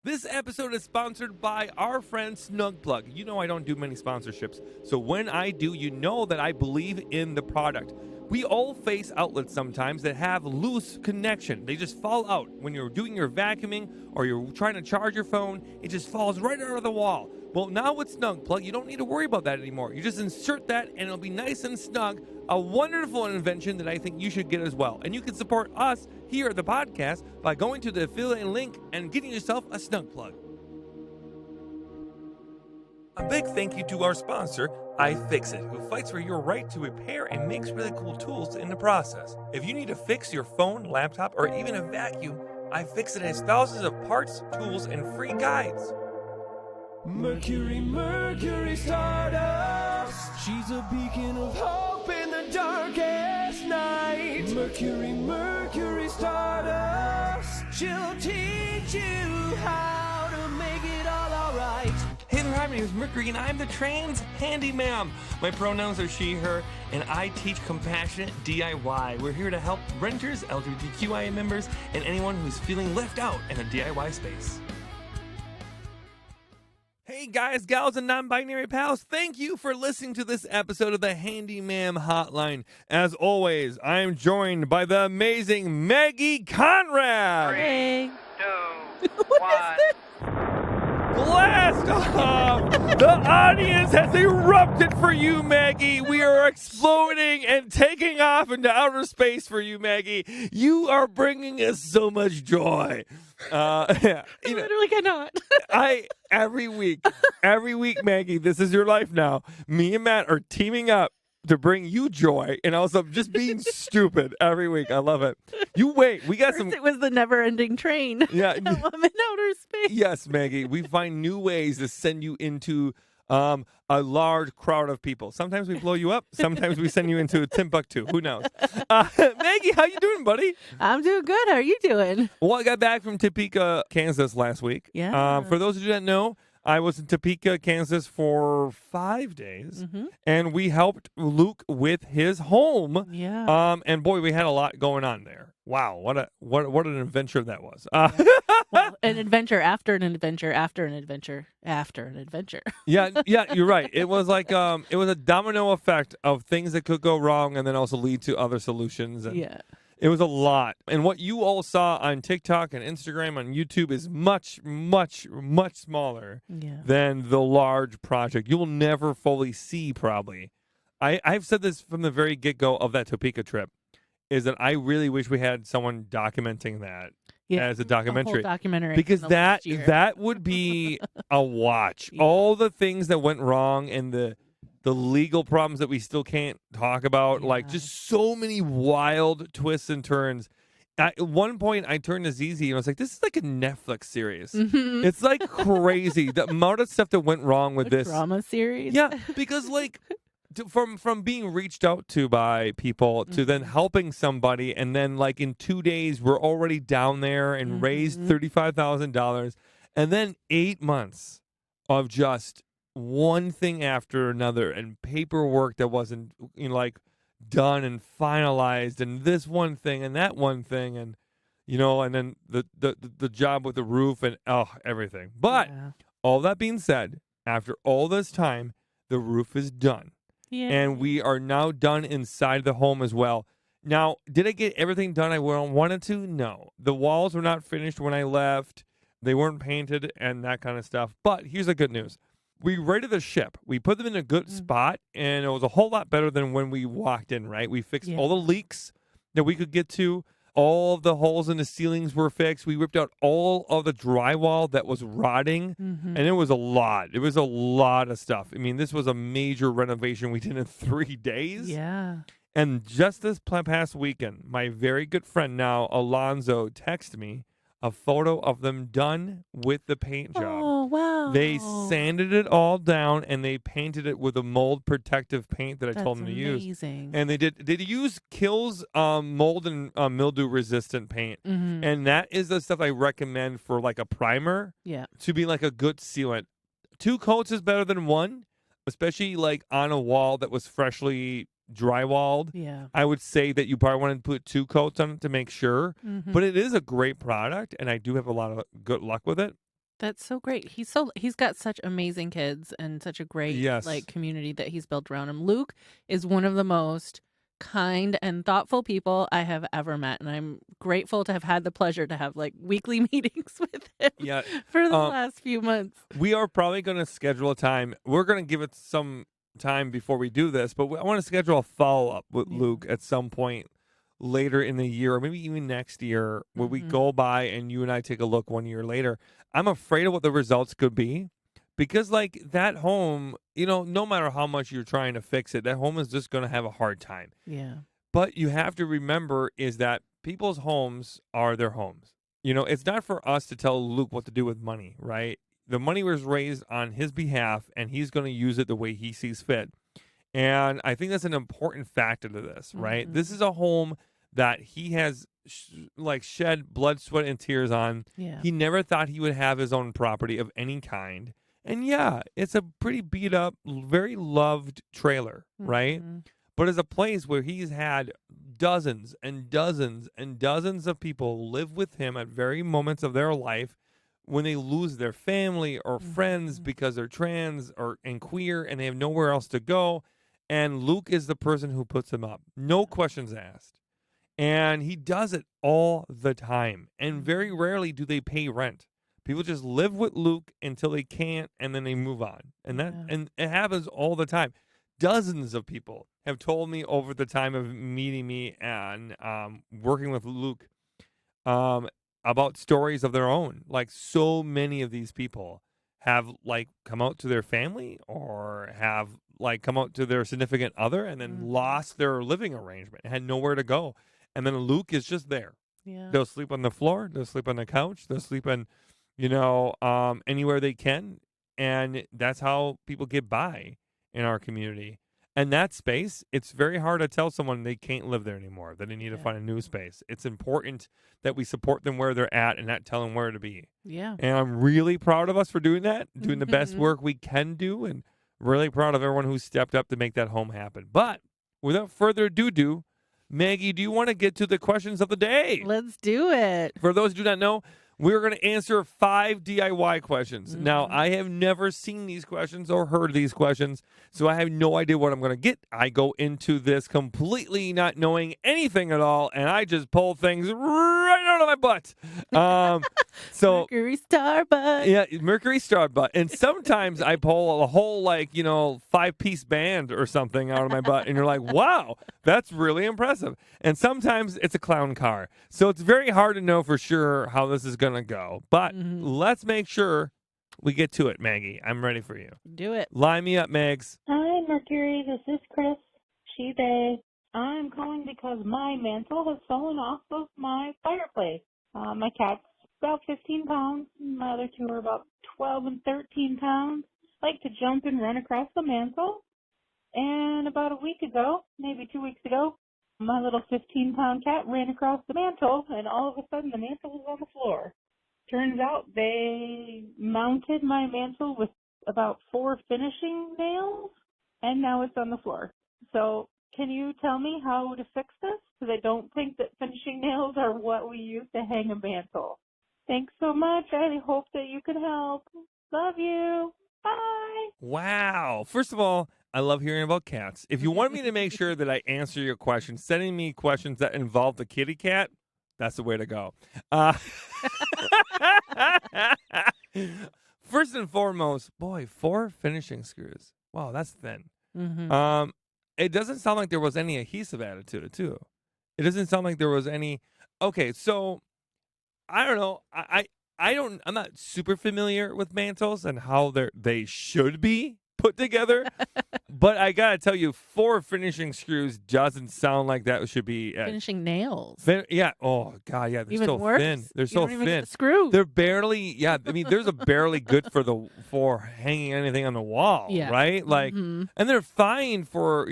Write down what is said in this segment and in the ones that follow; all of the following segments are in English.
This episode is sponsored by our friend Snugplug. You know I don't do many sponsorships, so when I do, you know that I believe in the product. We all face outlets sometimes that have loose connection. They just fall out. When you're doing your vacuuming or you're trying to charge your phone, it just falls right out of the wall. Well, now with Snugplug, you don't need to worry about that anymore. You just insert that and it'll be nice and snug. A wonderful invention that I think you should get as well. And you can support us here at the podcast by going to the affiliate link and getting yourself a Snugplug. A big thank you to our sponsor, iFixit, who fights for your right to repair and makes really cool tools in the process. If you need to fix your phone, laptop, or even a vacuum, iFixit has thousands of parts, tools, and free guides. Mercury, Mercury Stardust. She's a beacon of hope in the darkest night. Mercury, Mercury Stardust. She'll teach you how to make it all alright. Hey there, hi, my name is Mercury, and I'm the trans Handy Ma'am. My pronouns are she, her, and I teach compassionate DIY. We're here to help renters, LGBTQIA members, and anyone who's feeling left out in a DIY space. Hey guys, gals, and non-binary pals, thank you for listening to this episode of the Handy Ma'am Hotline. As always, I am joined by the amazing Maggie Conrad. Hey. 2, 1. Blast off! The audience has erupted for you, Maggie. We are exploding and taking off into outer space for you, Maggie. You are bringing us so much joy. I literally cannot. Every week, Maggie, this is your life now. Me and Matt are teaming up to bring you joy and also just being stupid every week. I love it. You wait. We got First it was the never-ending train. Yeah. Now I'm in outer space. Yes, Maggie. We find new ways to send you into a large crowd of people. Sometimes we blow you up. Sometimes we send you into Timbuktu. Who knows? Maggie, how you doing, buddy? I'm doing good. How are you doing? Well, I got back from Topeka, Kansas last week. Yeah. For those of you that know, I was in Topeka, Kansas for 5 days, and we helped Luke with his home. Yeah. And boy, we had a lot going on there. Wow, what an adventure that was. Well, an adventure after an adventure after an adventure after an adventure. Yeah, you're right. It was like it was a domino effect of things that could go wrong and then also lead to other solutions. And Yeah. it was a lot. And what you all saw on TikTok and Instagram and YouTube is much, much, much smaller Yeah. than the large project. You will never fully see, probably. I've said this from the very get-go of that Topeka trip, is that I really wish we had someone documenting that as a documentary. A whole documentary. Because in the last that year. that would be a watch. Yeah. All the things that went wrong and the legal problems that we still can't talk about, like Yeah. just so many wild twists and turns. At one point, I turned to ZZ and I was like, "This is like a Netflix series. Mhm. It's like crazy the amount of stuff that went wrong with A this." drama series. Yeah, because like from being reached out to by people to then helping somebody, and then like in 2 days we're already down there and raised $35,000, and then 8 months of just one thing after another and paperwork that wasn't like done and finalized, and this one thing and that one thing, and and then the job with the roof and everything. But Yeah. all that being said, after all this time, the roof is done. Yeah. And we are now done inside the home as well. Now, did I get everything done I wanted to? No. The walls were not finished when I left. They weren't painted and that kind of stuff. But here's the good news. We rated the ship. We put them in a good spot, and it was a whole lot better than when we walked in, right? We fixed all the leaks that we could get to. All of the holes in the ceilings were fixed. We ripped out all of the drywall that was rotting, and it was a lot. It was a lot of stuff. I mean, this was a major renovation we did in 3 days. Yeah. And just this past weekend, my very good friend now, Alonzo, texted me a photo of them done with the paint job. Oh, wow. They sanded it all down and they painted it with a mold protective paint that I told them to use. Amazing. And they use Kills mold and mildew resistant paint. And that is the stuff I recommend for like a primer Yeah. to be like a good sealant. 2 coats is better than 1, especially like on a wall that was freshly drywalled. Yeah. I would say that you probably want to put 2 coats on it to make sure. But it is a great product, and I do have a lot of good luck with it. That's so great. He's got such amazing kids and such a great Yes. community that he's built around him. Luke is one of the most kind and thoughtful people I have ever met, and I'm grateful to have had the pleasure to have weekly meetings with him Yeah. for the Um, last few months. we are probably going to schedule a time. We're going to give it some time before we do this, but I want to schedule a follow up with Yeah. Luke at some point later in the year, or maybe even next year, where we Mhm. go by and you and I take a look 1 year later. I'm afraid of what the results could be because, that home, no matter how much you're trying to fix it, that home is just going to have a hard time. Yeah. But you have to remember is that people's homes are their homes. It's not for us to tell Luke what to do with money, right? The money was raised on his behalf, and he's going to use it the way he sees fit. And I think that's an important factor to this, right? This Mhm. is a home that he has shed blood, sweat, and tears on. Yeah. He never thought he would have his own property of any kind. And yeah, it's a pretty beat up, very loved trailer, right? Mhm. But it's a place where he's had dozens and dozens and dozens of people live with him at very moments of their life when they lose their family or friends Mhm. because they're trans and queer and they have nowhere else to go. And Luke is the person who puts them up. No questions asked. And he does it all the time. And very rarely do they pay rent. People just live with Luke until they can't, and then they move on. And Yeah. and it happens all the time. Dozens of people have told me over the time of meeting me and working with Luke about stories of their own. Like, so many of these people have come out to their family or have come out to their significant other and then Mhm. lost their living arrangement, had nowhere to go. And then Luke is just there. Yeah. They'll sleep on the floor. They'll sleep on the couch. They'll sleep on, anywhere they can. And that's how people get by in our community. And that space, it's very hard to tell someone they can't live there anymore, that they need to Yeah. find a new space. It's important that we support them where they're at and not tell them where to be. Yeah. And I'm really proud of us for doing that, doing the best Mhm. work we can do, and really proud of everyone who stepped up to make that home happen. But without further ado, Maggie, do you want to get to the questions of the day? Let's do it. For those who do not know, we're going to answer 5 DIY questions. Now, Mhm. I have never seen these questions or heard these questions, so I have no idea what I'm going to get. I go into this completely not knowing anything at all, and I just pull things right out of my butt. So Mercury Starbucks. yeah, Mercury Star butt. And sometimes I pull a whole 5-piece band or something out of my butt, and you're like, wow, that's really impressive. And sometimes it's a clown car. So it's very hard to know for sure how this is going to go. But Mhm. let's make sure we get to it, Maggie. I'm ready for you. Do it. Line me up, Megs. Hi, Mercury. This is Chris. She, they. I'm calling because my mantle has fallen off of my fireplace. My cat's about 15 pounds. My other two are about 12 and 13 pounds. Like to jump and run across the mantle. And about a week ago, maybe 2 weeks ago, my little 15-pound cat ran across the mantle, and all of a sudden the mantle was on the floor. Turns out they mounted my mantle with about 4 finishing nails, and now it's on the floor. So can you tell me how to fix this? Because I don't think that finishing nails are what we use to hang a mantle. Thanks so much. I hope that you can help. Love you. Bye. Wow. First of all, I love hearing about cats. If you want me to make sure that I answer your questions, sending me questions that involve the kitty cat, that's the way to go. First and foremost, boy, 4 finishing screws. Wow, that's thin. Mhm. It doesn't sound like there was any adhesive added to it, too. It doesn't sound like there was any. Okay, so I don't know. I'm not super familiar with mantles and how they should be put together. But I gotta tell you, 4 finishing screws doesn't sound like that should be. Finishing nails. Yeah. Oh God. Yeah. They're Even so worse. thin. They're You so don't even get thin. the screw. They're barely. Yeah. I mean, there's a barely good for hanging anything on the wall. Yeah. Right. Mhm. And they're fine for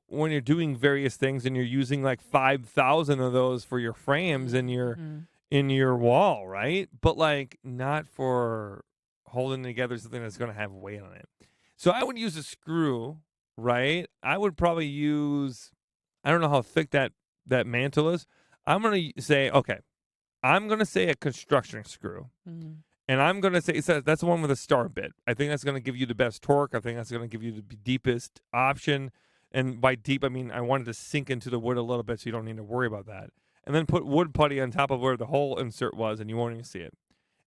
when you're doing various things and you're using 5,000 of those for your frames and your Mhm. in your wall, right? But not for holding together something that's going to have weight on it. So I would use a screw, right? I would probably use, I don't know how thick that mantle is. I'm going to say, okay, I'm going to say a construction screw. Mhm. And I'm going to say that's the one with a star bit. I think that's going to give you the best torque. I think that's going to give you the deepest option. And by deep, I mean I want it to sink into the wood a little bit so you don't need to worry about that. And then put wood putty on top of where the hole insert was, and you won't even see it.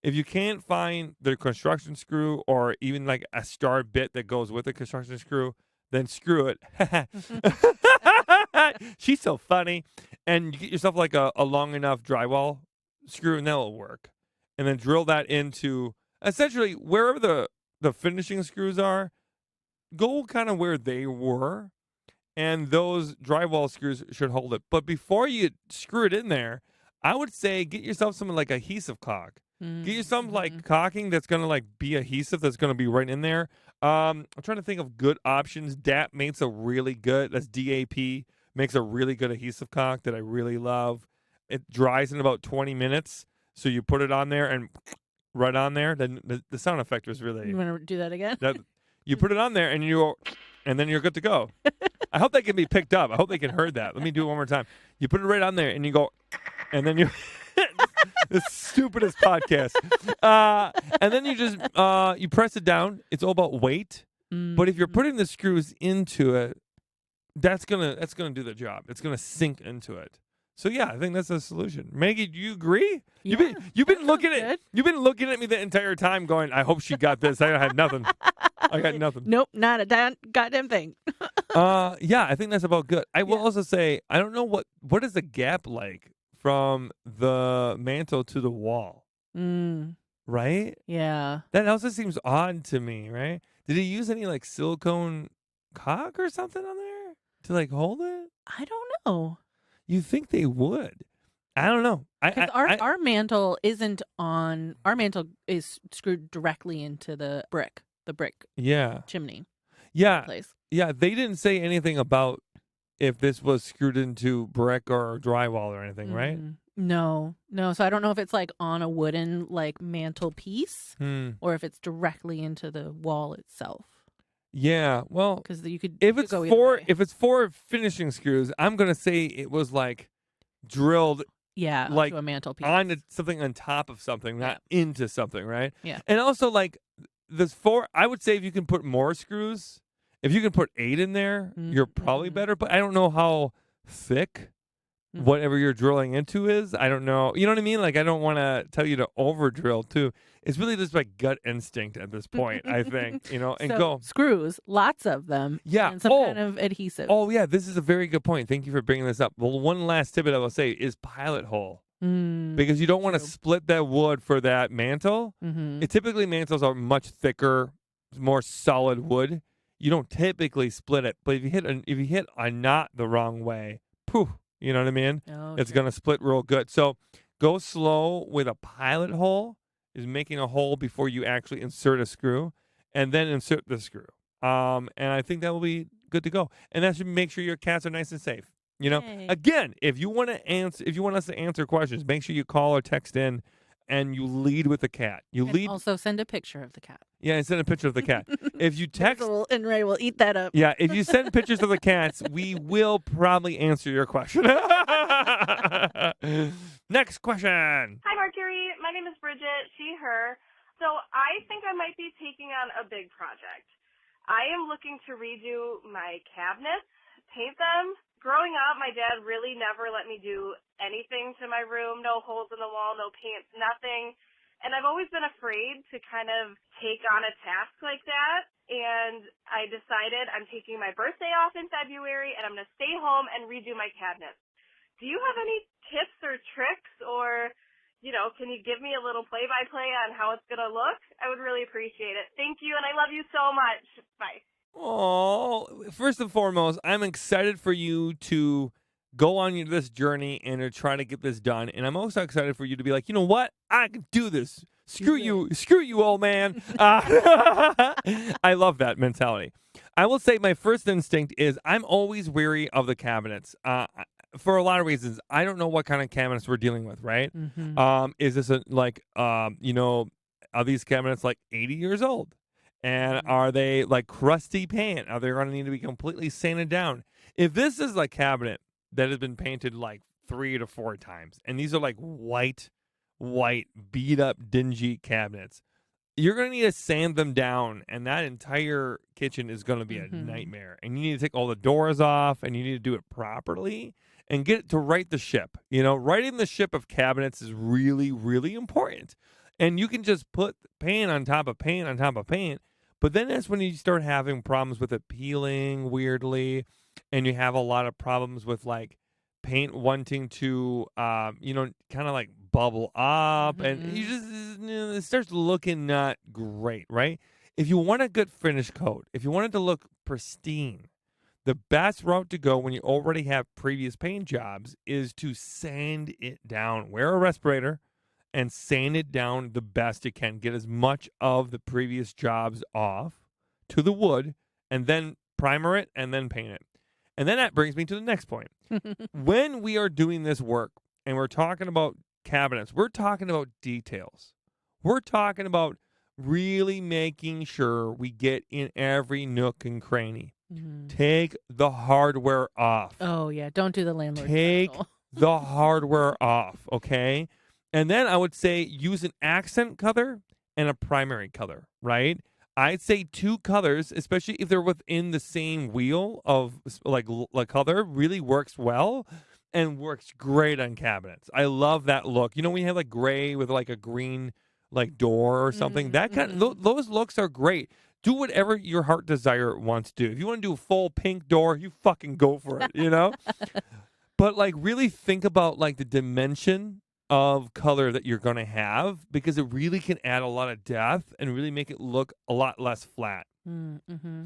If you can't find the construction screw or even like a star bit that goes with the construction screw, then screw it. She's so funny. And you get yourself like a long enough drywall screw, and that'll work. And then drill that into essentially wherever the finishing screws are, go kind of where they were, and those drywall screws should hold it. But before you screw it in there, I would say get yourself some like adhesive caulk. Get you some like caulking that's gonna like be adhesive that's gonna be right in there. I'm trying to think of good options. DAP makes a really good. That's DAP makes a really good adhesive caulk that I really love. It dries in about 20 minutes. So you put it on there and right on there. Then the sound effect was really. You want to do that again? You put it on there and then you're good to go. I hope that can be picked up. I hope they can hear that. Let me do it one more time. You put it right on there and you go, and then you. The stupidest podcast. And then you just you press it down. It's all about weight. But if you're putting the screws into it, that's gonna do the job. It's gonna sink into it. So yeah, I think that's a solution. Maggie, do you agree? Yeah, you've been looking at you've been looking at me the entire time, going, I hope she got this. I had nothing. I got nothing. Nope, not a goddamn thing. Yeah, I think that's about good. I will also say I don't know what is the gap like from the mantle to the wall. Right? Yeah. That also seems odd to me, right? Did he use any like silicone caulk or something on there to like hold it? I don't know. You think they would? I don't know. Our mantle isn't on. Our mantle is screwed directly into the brick chimney. Yeah. Place. Yeah. They didn't say anything about if this was screwed into brick or drywall or anything, right? No. So I don't know if it's like on a wooden like mantle piece or if it's directly into the wall itself. Yeah, well, because you could if it's for finishing screws, I'm gonna say it was like drilled, like to a mantle piece onto something on top of something, not into something, right? Yeah, and also like I would say if you can put more screws, if you can put 8 in there, you're probably better. But I don't know how thick whatever you're drilling into is. I don't know. You know what I mean? Like I don't want to tell you to over drill too. It's really just my gut instinct at this point, I think, and so, go. Screws, lots of them. Yeah. And some kind of adhesive. Oh, yeah. This is a very good point. Thank you for bringing this up. Well, one last tip that I will say is pilot hole. Because you don't want to split that wood for that mantle. Typically, mantles are much thicker, more solid wood. You don't typically split it. But if you hit a knot the wrong way, poof, you know what I mean? It's going to split real good. So go slow with a pilot hole. Is making a hole before you actually insert a screw, and then insert the screw. And I think that will be good to go. And that should make sure your cats are nice and safe. Again, if you want us to answer questions, make sure you call or text in, and you lead with the cat. Also send a picture of the cat. Yeah, and send a picture of the cat. If you text, and Ray will eat that up. Yeah, if you send pictures of the cats, we will probably answer your question. Next question. Hi, Mercury. My name is Bridget, she, her. So I think I might be taking on a big project. I am looking to redo my cabinets, paint them. Growing up, my dad really never let me do anything to my room, no holes in the wall, no paint, nothing. And I've always been afraid to kind of take on a task like that. And I decided I'm taking my birthday off in February, and I'm going to stay home and redo my cabinets. Do you have any tips or tricks, or, can you give me a little play-by-play on how it's going to look? I would really appreciate it. Thank you, and I love you so much. Bye. Oh, first and foremost, I'm excited for you to go on this journey and to try to get this done. And I'm also excited for you to be like, you know what? I can do this. Screw you, old man. I love that mentality. I will say my first instinct is I'm always wary of the cabinets. For a lot of reasons. I don't know what kind of cabinets we're dealing with, right? Is this are these cabinets like 80 years old? And are they like crusty paint? Are they going to need to be completely sanded down? If this is a cabinet that has been painted like 3 to 4 times, and these are like white white, beat up, dingy cabinets. You're going to need to sand them down, and that entire kitchen is going to be a nightmare. And you need to take all the doors off, and you need to do it properly and get it to right the ship. You know, righting the ship of cabinets is really, really important. And you can just put paint on top of paint on top of paint, but then that's when you start having problems with it peeling weirdly, and you have a lot of problems with like paint wanting to, kind of like bubble up, and it starts looking not great, right? If you want a good finish coat, if you want it to look pristine, the best route to go when you already have previous paint jobs is to sand it down. Wear a respirator and sand it down the best you can. Get as much of the previous jobs off to the wood, and then primer it, and then paint it. And then that brings me to the next point. When we are doing this work and we're talking about cabinets, we're talking about details. We're talking about really making sure we get in every nook and cranny. Take the hardware off. Oh, yeah. Don't do the landlord Take special. the hardware off, okay? And then I would say use an accent color and a primary color, right? I'd say 2 colors, especially if they're within the same wheel of like color, really works well and works great on cabinets. I love that look. You know, when you have like gray with like a green like door or something, that kind of those looks are great. Do whatever your heart desire wants to do. If you want to do a full pink door, you fucking go for it, you know? But like really think about like the dimension of color that you're going to have, because it really can add a lot of depth and really make it look a lot less flat.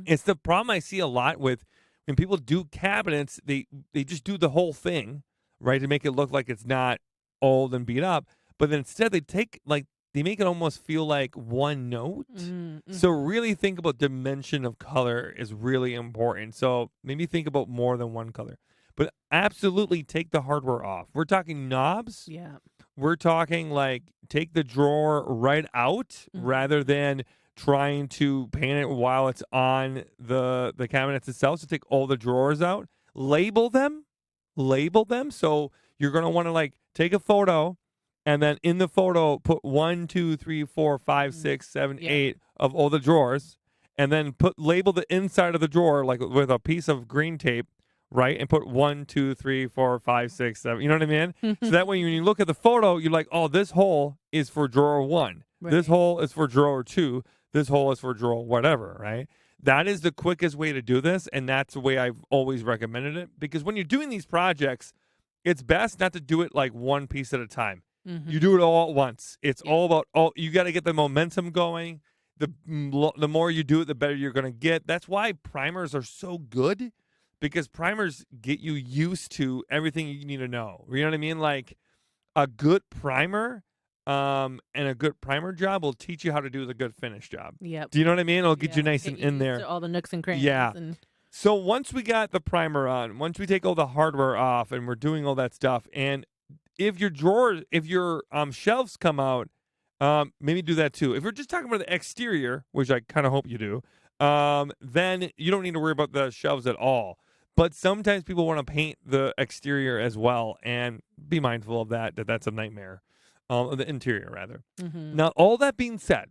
It's the problem I see a lot with when people do cabinets, they just do the whole thing, right, to make it look like it's not old and beat up, but then instead they make it almost feel like one note. So really think about dimension of color is really important. So maybe think about more than one color. But absolutely take the hardware off. We're talking knobs. Yeah. We're talking like take the drawer right out rather than trying to paint it while it's on the cabinets itself. So take all the drawers out. Label them. So you're going to want to like take a photo, and then in the photo put 1, 2, 3, 4, 5, 6, 7, 8 of all the drawers, and then label the inside of the drawer like with a piece of green tape. Right, and put 1, 2, 3, 4, 5, 6, 7. You know what I mean? So that way, when you look at the photo, you're like, "Oh, this hole is for drawer 1. Right. This hole is for drawer 2. This hole is for drawer whatever." Right? That is the quickest way to do this, and that's the way I've always recommended it. Because when you're doing these projects, it's best not to do it like one piece at a time. You do it all at once. It's all about you got to get the momentum going. The more you do it, the better you're going to get. That's why primers are so good. Because primers get you used to everything you need to know. You know what I mean? Like a good primer and a good primer job will teach you how to do the good finish job. Yep. Do you know what I mean? It'll get you nice and in there. All the nooks and crannies. Yeah. So once we got the primer on, once we take all the hardware off and we're doing all that stuff, and if your shelves come out, maybe do that too. If we're just talking about the exterior, which I kind of hope you do, then you don't need to worry about the shelves at all. But sometimes people want to paint the exterior as well, and be mindful of that's a nightmare. The interior, rather. Now, all that being said,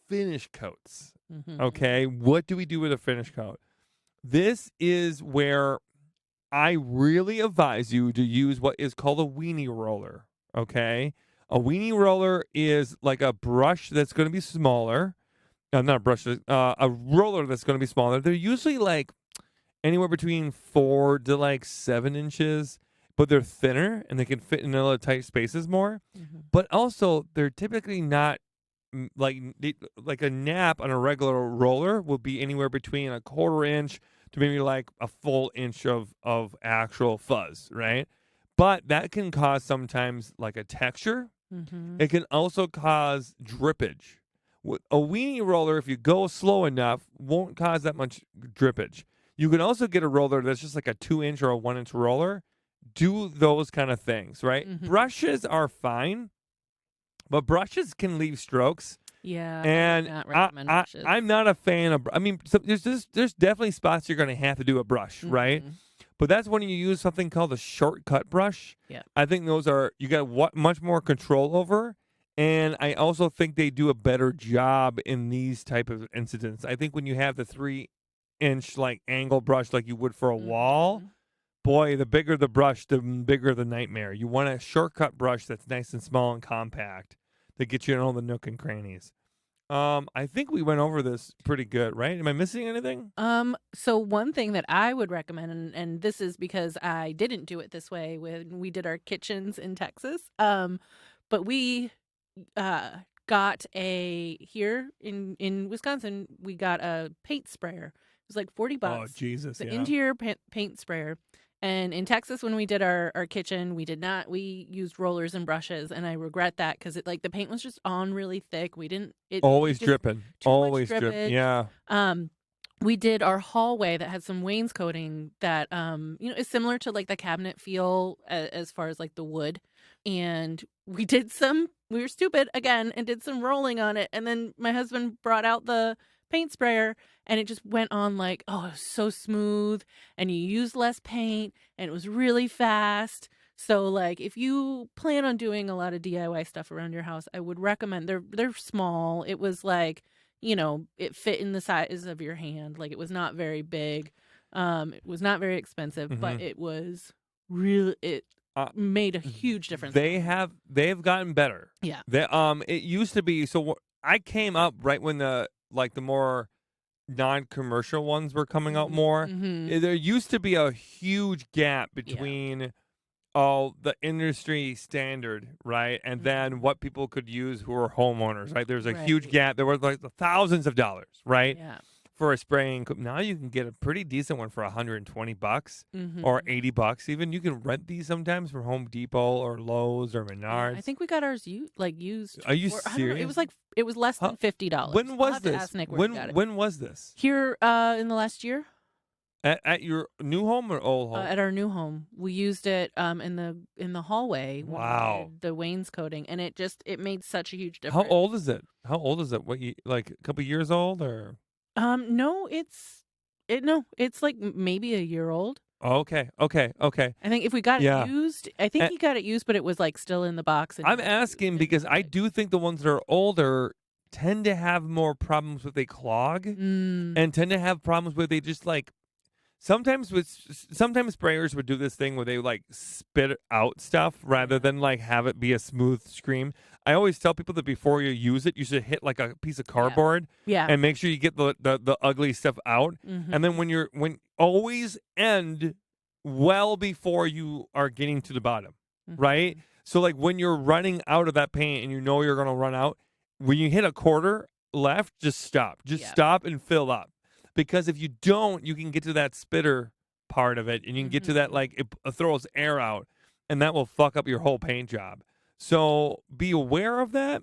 finish coats. Okay, what do we do with a finish coat? This is where I really advise you to use what is called a weenie roller. Okay, a weenie roller is like a brush that's going to be smaller. Not a brush, a roller that's going to be smaller. They're usually like anywhere between 4 to like 7 inches, but they're thinner and they can fit in little tight spaces more. But also, they're typically not like a nap on a regular roller will be anywhere between a 1/4 inch to maybe like a full inch of actual fuzz, right? But that can cause sometimes like a texture. It can also cause drippage. A weenie roller, if you go slow enough, won't cause that much drippage. You can also get a roller that's just like a 2-inch or a 1-inch roller. Do those kind of things, right? Brushes are fine, but brushes can leave strokes. Yeah, and brushes. I'm not a fan of. I mean, there's definitely spots you're going to have to do a brush, right? But that's when you use something called a shortcut brush. Yeah. I think those are you got much more control over. And I also think they do a better job in these type of incidents. I think when you have the 3-inch like angle brush like you would for a wall, boy, the bigger the brush, the bigger the nightmare. You want a shortcut brush that's nice and small and compact that gets you in all the nook and crannies. I think we went over this pretty good, right? Am I missing anything? So one thing that I would recommend, and this is because I didn't do it this way when we did our kitchens in Texas. But we got here in Wisconsin, we got a paint sprayer. It was like $40. Oh, Jesus. It's an interior paint sprayer. And in Texas, when we did our kitchen, we used rollers and brushes, and I regret that because the paint was just on really thick. We didn't always dripping, always dripping. Yeah. We did our hallway that had some wainscoting that is similar to like the cabinet feel as far as like the wood, and we were stupid again and did some rolling on it, and then my husband brought out the paint sprayer and it just went on like, oh, it was so smooth, and you used less paint and it was really fast. So like if you plan on doing a lot of DIY stuff around your house, I would recommend they're small. It was like, it fit in the size of your hand. Like it was not very big. It was not very expensive, but it was really made a huge difference. They've gotten better. Yeah. It used to be I came up right when the more non-commercial ones were coming out more. There used to be a huge gap between the industry standard, right, and then what people could use who are homeowners, right? There's a huge gap. There were like thousands of dollars, right, for a spraying. Now you can get a pretty decent one for $120 or $80 even. You can rent these sometimes from Home Depot or Lowe's or Menards. I think we got ours used. Are you serious? It was less than $50. When was this? Ask Nick where he got it. When was this? Here in the last year. At your new home or old home? At our new home, we used it in the hallway. Wow, the wainscoting, and it made such a huge difference. How old is it? What like a couple years old or? No, it's like maybe a year old. Okay. I think if we got it used, I think he got it used, but it was like still in the box. I'm asking because I do think the ones that are older tend to have more problems with they clog and tend to have problems where they just like. Sometimes sprayers would do this thing where they like spit out stuff rather than like have it be a smooth stream. I always tell people that before you use it, you should hit like a piece of cardboard and make sure you get the ugly stuff out. And then always end well before you are getting to the bottom, right? So like when you're running out of that paint and you know you're going to run out, when you hit a quarter left, just stop. Stop and fill up. Because if you don't, you can get to that spitter part of it, and you can get to that, like, it throws air out, and that will fuck up your whole paint job. So be aware of that.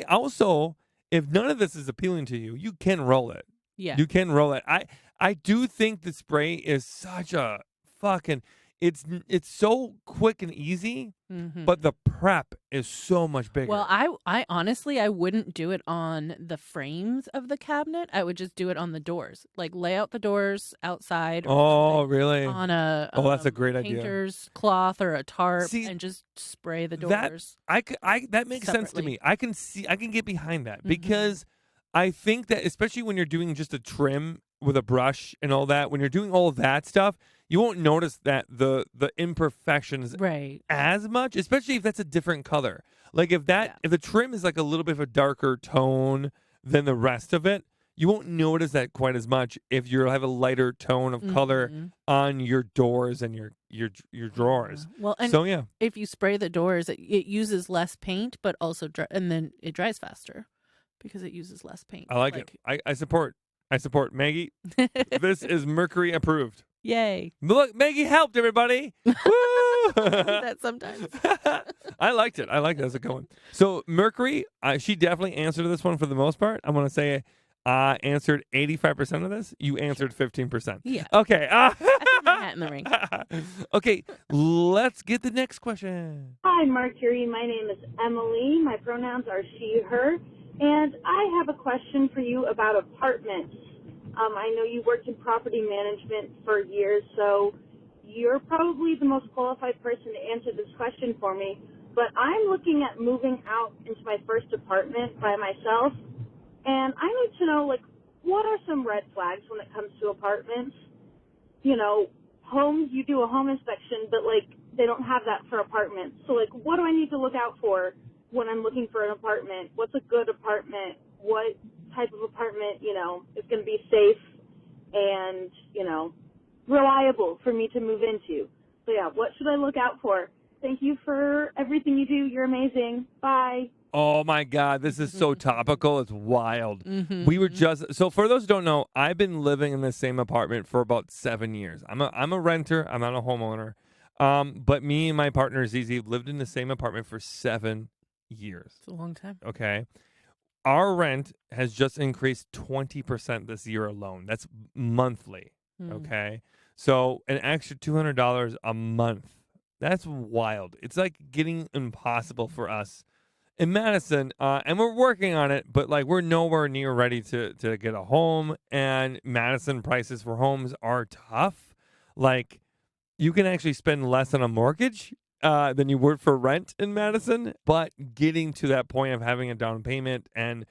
Also, if none of this is appealing to you, you can roll it. Yeah. You can roll it. I do think the spray is such a fucking... It's so quick and easy, but the prep is so much bigger. Well, I honestly, I wouldn't do it on the frames of the cabinet. I would just do it on the doors. Like lay out the doors outside. Really? On that's a great idea. Painter's cloth or a tarp and just spray the doors. That makes sense to me. I can get behind that because I think that especially when you're doing just a trim with a brush and all that, when you're doing all of that stuff, you won't notice that the imperfections as much, especially if that's a different color. Like if the trim is like a little bit of a darker tone than the rest of it, you won't notice that quite as much if you have a lighter tone of color on your doors and your drawers. Well, and if you spray the doors, it uses less paint, but also and then it dries faster because it uses less paint. I like it. I support. Maggie. This is Mercury approved. Yay. Look, Maggie helped everybody. Woo! I do that sometimes. I liked it. That's a good one. So Mercury, she definitely answered this one for the most part. I'm going to say answered 85% of this. You answered 15%. Yeah. Okay. I threw my hat in the ring. Okay, let's get the next question. Hi, Mercury. My name is Emily. My pronouns are she, her. And I have a question for you about apartments. I know you worked in property management for years, so you're probably the most qualified person to answer this question for me, but I'm looking at moving out into my first apartment by myself, and I need to know, like, what are some red flags when it comes to apartments? You know, homes, you do a home inspection, but, like, they don't have that for apartments. So, like, what do I need to look out for when I'm looking for an apartment? What's a good apartment? What type of apartment, you know, is going to be safe and, you know, reliable for me to move into? So, yeah, what should I look out for? Thank you for everything you do. You're amazing. Bye. Oh my God, this is so topical. It's wild. Mhm. We were just so for those who don't know, I've been living in the same apartment for about 7 years. I'm a renter. I'm not a homeowner. But me and my partner Zizi lived in the same apartment for 7 years. It's a long time. Okay. Our rent has just increased 20% this year alone. That's monthly. Okay. So an extra $200 a month. That's wild. It's like getting impossible for us in Madison, and we're working on it, but like we're nowhere near ready to get a home. And Madison prices for homes are tough. Like you can actually spend less on a mortgage than you would for rent in Madison, but getting to that point of having a down payment and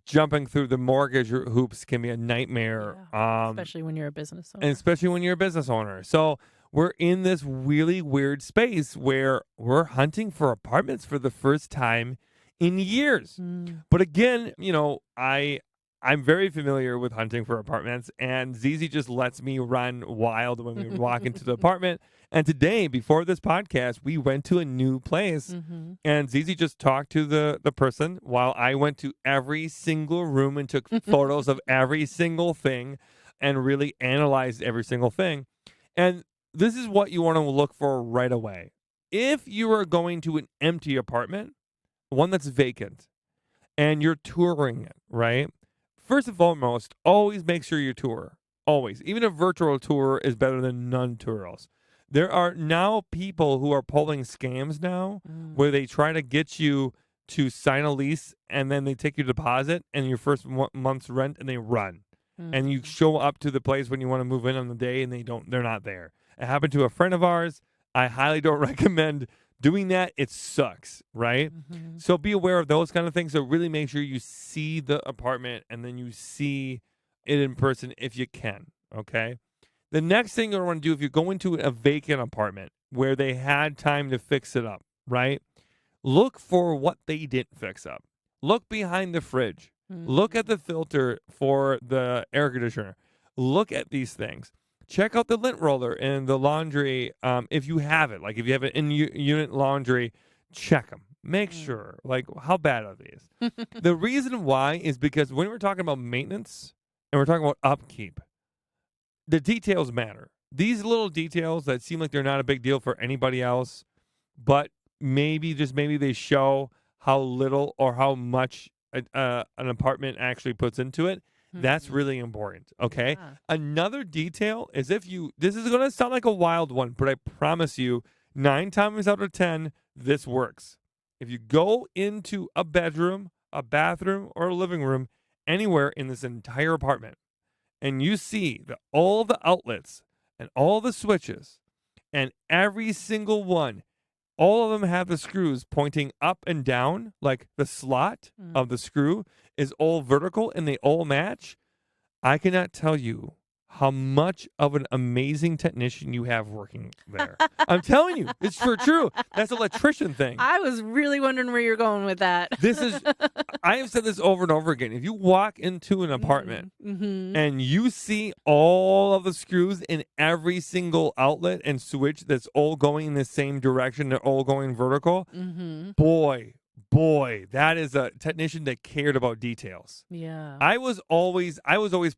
jumping through the mortgage hoops can be a nightmare. Especially when you're a business owner. And especially when you're a business owner. So we're in this really weird space where we're hunting for apartments for the first time in years. But again, I'm very familiar with hunting for apartments, and Zizi just lets me run wild when we walk into the apartment. And today, before this podcast, we went to a new place, and Zizi just talked to the person while I went to every single room and took photos of every single thing and really analyzed every single thing. And this is what you want to look for right away. If you are going to an empty apartment, one that's vacant, and you're touring it, right? First and foremost, always make sure you tour. Always. Even a virtual tour is better than none tours. There are now people who are pulling scams now where they try to get you to sign a lease and then they take your deposit and your first month's rent and they run. And you show up to the place when you want to move in on the day and they're not there. It happened to a friend of ours. I highly don't recommend doing that. It sucks, right? So be aware of those kind of things. So really make sure you see the apartment and then you see it in person if you can, okay? The next thing you want to do if you're going to a vacant apartment where they had time to fix it up, right? Look for what they didn't fix up. Look behind the fridge. Look at the filter for the air conditioner. Look at these things. Check out the lint roller in the laundry if you have it. Like if you have an in-unit laundry, check them. Make sure. Like how bad are these? The reason why is because when we're talking about maintenance and we're talking about upkeep, the details matter. These little details that seem like they're not a big deal for anybody else, but maybe they show how little or how much an apartment actually puts into it. That's really important, okay? Yeah. Another detail is this is going to sound like a wild one, but I promise you, 9 times out of 10, this works. If you go into a bedroom, a bathroom, or a living room, anywhere in this entire apartment, and you see that all the outlets and all the switches and every single one, all of them have the screws pointing up and down, like the slot of the screw is all vertical and they all match. I cannot tell you how much of an amazing technician you have working there. I'm telling you, it's for true. That's an electrician thing. I was really wondering where you're going with that. I have said this over and over again. If you walk into an apartment and you see all of the screws in every single outlet and switch that's all going in the same direction, they're all going vertical, boy, that is a technician that cared about details. Yeah. I was always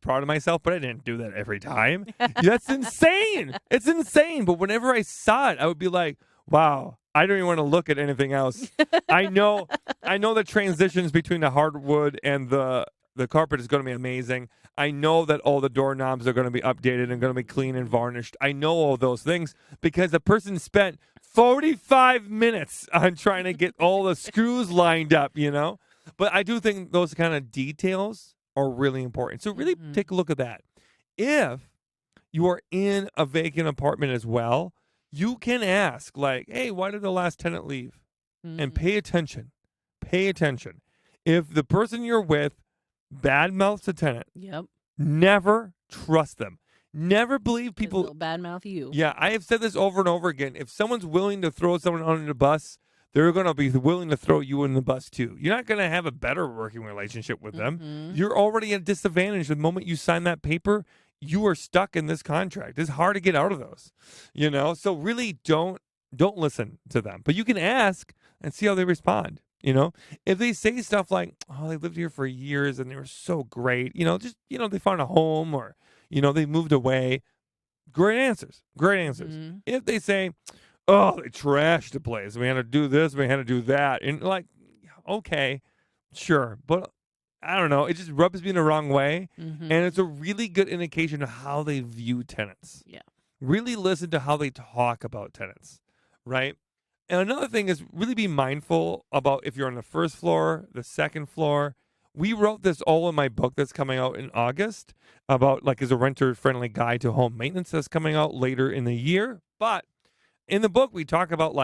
proud of myself, but I didn't do that every time. That's insane. It's insane. But whenever I saw it, I would be like, wow, I don't even want to look at anything else. I know the transitions between the hardwood and the carpet is going to be amazing. I know that all the doorknobs are going to be updated and going to be clean and varnished. I know all those things because the person spent 45 minutes on trying to get all the screws lined up, But I do think those kind of details are really important. So really take a look at that. If you are in a vacant apartment as well, you can ask, like, hey, why did the last tenant leave? And pay attention. Pay attention. If the person you're with badmouths a tenant, Yep. never trust them. Never believe people. They'll badmouth you. Yeah, I have said this over and over again. If someone's willing to throw someone under the bus, they're going to be willing to throw you in the bus too. You're not going to have a better working relationship with them. You're already at a disadvantage. The moment you sign that paper, you are stuck in this contract. It's hard to get out of those, So really don't listen to them. But you can ask and see how they respond. If they say stuff like, "Oh, they lived here for years and they were so great," they found a home or they moved away. Great answers. Great answers. If they say, "Oh, they trashed the place. We had to do this. We had to do that," and okay, sure, but I don't know. It just rubs me the wrong way, and it's a really good indication of how they view tenants. Yeah. Really listen to how they talk about tenants, right? And another thing is really be mindful about if you're on the first floor, the second floor. We wrote this all in my book that's coming out in August about as a renter-friendly guide to home maintenance that's coming out later in the year. But in the book, we talk about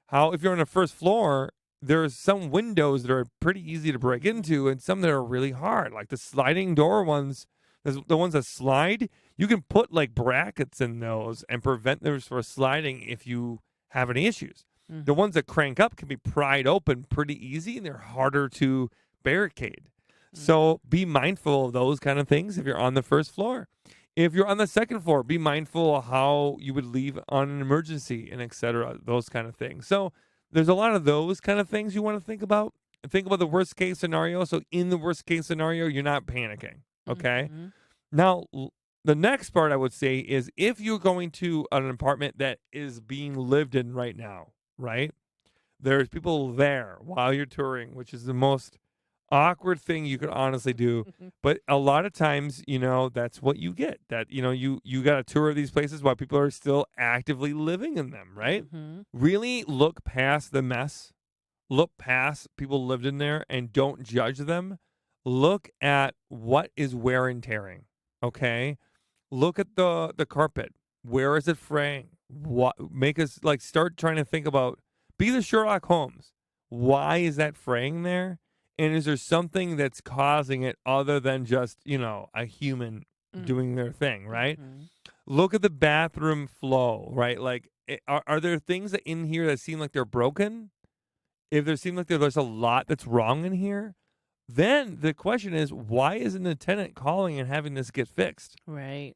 how if you're on the first floor, there's some windows that are pretty easy to break into and some that are really hard, like the sliding door ones. The ones that slide, you can put brackets in those and prevent them from sliding if you have any issues. The ones that crank up can be pried open pretty easy and they're harder to barricade. So be mindful of those kind of things if you're on the first floor. If you're on the second floor, be mindful of how you would leave on an emergency and et cetera, those kind of things. So there's a lot of those kind of things you want to think about. Think about the worst case scenario. So in the worst case scenario, you're not panicking. Okay. Now, the next part I would say is if you're going to an apartment that is being lived in right now, right? There's people there while you're touring, which is the most awkward thing you could honestly do. But a lot of times, that's what you get. That, you got a tour of these places while people are still actively living in them, right? Really look past the mess. Look past people lived in there and don't judge them. Look at what is wear and tearing, okay? Look at the carpet. Where is it fraying? What make us start trying to think about, be the Sherlock Holmes. Why is that fraying there? And is there something that's causing it other than just, a human doing their thing, right? Look at the bathroom flow, right? Are there things in here that seem like they're broken? If there seems like there's a lot that's wrong in here, then the question is, why isn't the tenant calling and having this get fixed? Right.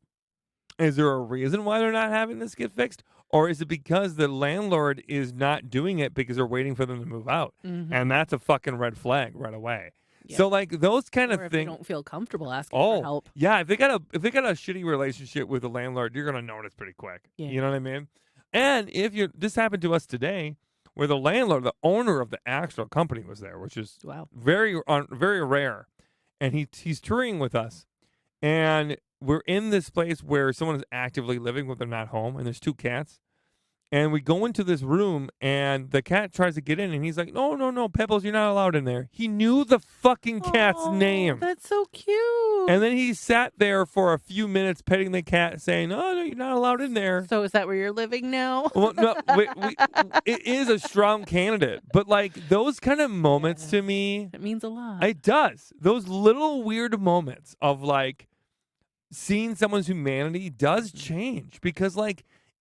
Is there a reason why they're not having this get fixed? Or is it because the landlord is not doing it because they're waiting for them to move out? And that's a fucking red flag right away. Yeah. So those kind of things. things. Don't feel comfortable asking for help. Yeah, if they got a shitty relationship with the landlord, you're gonna notice pretty quick. Yeah. You know what I mean? And this happened to us today, where the landlord, the owner of the actual company, was there, which is very rare, and he's touring with us, and we're in this place where someone is actively living when they're not home, and there's 2 cats. And we go into this room, and the cat tries to get in, and he's like, no, Pebbles, you're not allowed in there. He knew the fucking cat's name. That's so cute. And then he sat there for a few minutes petting the cat, saying, oh, no, you're not allowed in there. So is that where you're living now? Well, no, it is a strong candidate. But, those kind of moments to me. It means a lot. It does. Those little weird moments of, seeing someone's humanity does change. Because,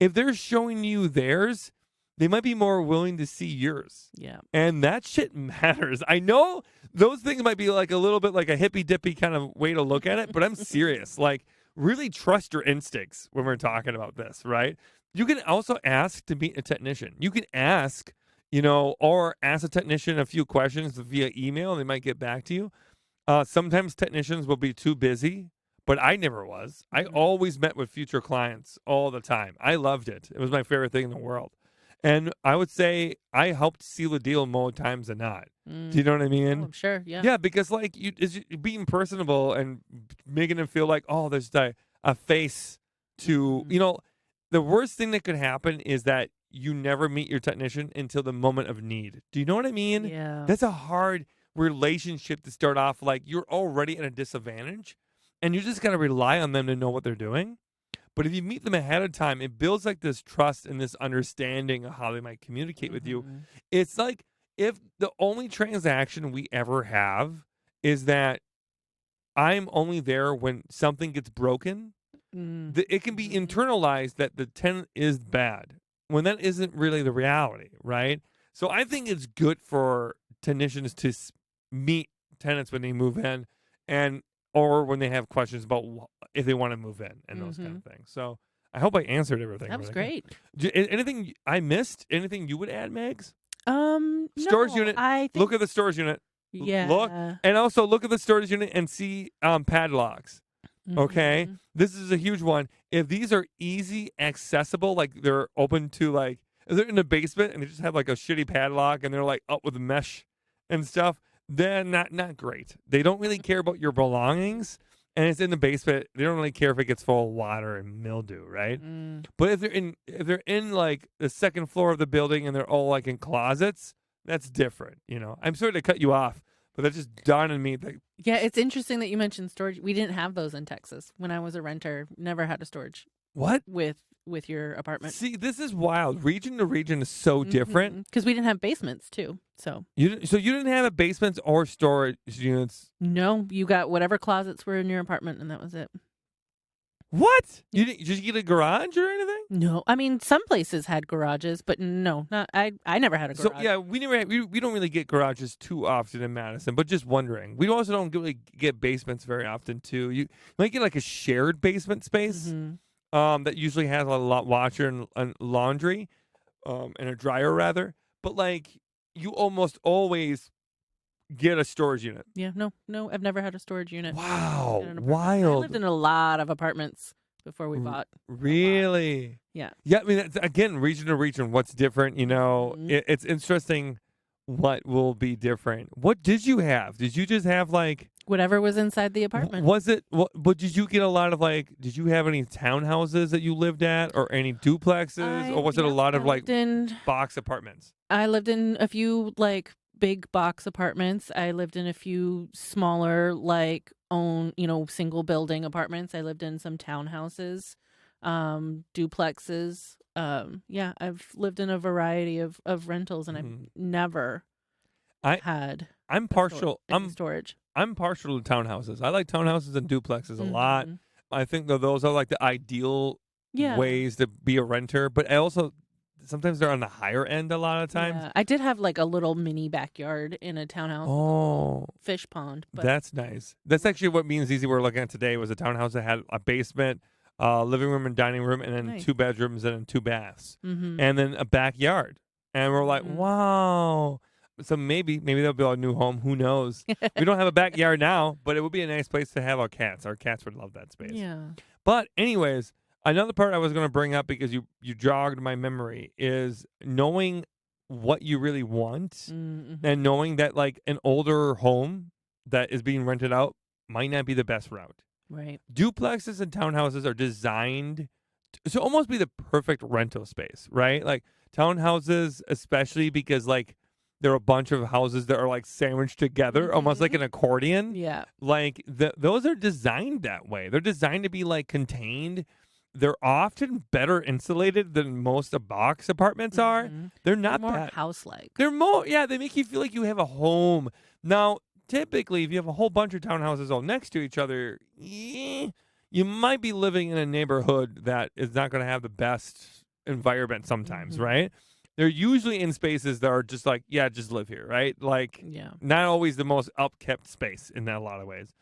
if they're showing you theirs, they might be more willing to see yours. Yeah. And that shit matters. I know those things might be a little bit like a hippy-dippy kind of way to look at it, but I'm serious. Really trust your instincts when we're talking about this, right? You can also ask to meet a technician. You can ask, or ask a technician a few questions via email, and they might get back to you. Sometimes technicians will be too busy. But I never was. I always met with future clients all the time. I loved it. It was my favorite thing in the world. And I would say I helped seal a deal more times than not. Do you know what I mean? Oh, I'm sure, yeah. Yeah, because it's being personable and making them feel like, oh, there's a face to, the worst thing that could happen is that you never meet your technician until the moment of need. Do you know what I mean? Yeah. That's a hard relationship to start off. You're already at a disadvantage. And you just got to rely on them to know what they're doing. But if you meet them ahead of time, it builds like this trust and this understanding of how they might communicate with you. It's like if the only transaction we ever have is that I'm only there when something gets broken, it can be internalized that the tenant is bad when that isn't really the reality, right? So I think it's good for technicians to meet tenants when they move in or when they have questions about if they want to move in and those kind of things. So I hope I answered everything. That was really great. Anything I missed? Anything you would add, Megs? No, Storage unit. I think, Look at the storage unit. yeah. Look, and also look at the storage unit and see padlocks. Okay, this is a huge one. If these are easy accessible, like they're open to like, if they're in the basement and they just have like a shitty padlock and they're like up with mesh and stuff, then not great. They don't really care about your belongings, and it's in the basement. They don't really care if it gets full of water and mildew, right? But if they're in like the second floor of the building and they're all like in closets, that's different. I'm sorry to cut you off, but that just dawned on me that. Yeah, it's interesting that you mentioned storage. We didn't have those in Texas when I was a renter. Never had a storage What? with your apartment. See, this is wild. Region to region is so different. Because we didn't have basements too. So You didn't have basements or storage units. no, you got whatever closets were in your apartment, and that was it. What? You didn't just get a garage or anything? No, I mean some places had garages, but no, not I. I never had a garage. So yeah, we don't really get garages too often in Madison, but just wondering. We also don't really get basements very often too. You might get like a shared basement space that usually has a lot washer and laundry, and a dryer rather. But like you almost always get a storage unit. Yeah, no, I've never had a storage unit. Wow, in an apartment. wild. I lived in a lot of apartments before we bought. Really? Yeah. Yeah, I mean, that's, again, region to region, what's different, it's interesting what will be different. What did you have? Did you just have like Whatever was inside the apartment. Was it? But did you get a lot of like? Did you have any townhouses that you lived at, or any duplexes, or was it a lot of like box apartments? I lived in a few like big box apartments. I lived in a few smaller like single building apartments. I lived in some townhouses, duplexes. Yeah, I've lived in a variety of rentals, and I've never had. I'm partial. Storage. I'm partial to townhouses. I like townhouses and duplexes a lot. I think that those are like the ideal ways to be a renter. But I also sometimes they're on the higher end a lot of times. Yeah. I did have like a little mini backyard in a townhouse. Oh, fish pond. But that's nice. That's actually what me and Zizi were looking at today. Was a townhouse that had a basement, living room and dining room, and then 2 bedrooms and then 2 baths, and then a backyard. And we're like, wow. So maybe they'll build a new home. Who knows? We don't have a backyard now, but it would be a nice place to have our cats. Our cats would love that space. Yeah. But anyways, another part I was going to bring up because you jogged my memory is knowing what you really want and knowing that like an older home that is being rented out might not be the best route. Right. Duplexes and townhouses are designed to almost be the perfect rental space, right? Like townhouses, especially because like there are a bunch of houses that are like sandwiched together, almost like an accordion. Yeah. Like those are designed that way. They're designed to be like contained. They're often better insulated than most box apartments are. They're not more bad. house-like. They're more, they make you feel like you have a home. Now, typically, if you have a whole bunch of townhouses all next to each other, you might be living in a neighborhood that is not going to have the best environment sometimes, right? They're usually in spaces that are just like, just live here, right? Like, not always the most upkept space in a lot of ways.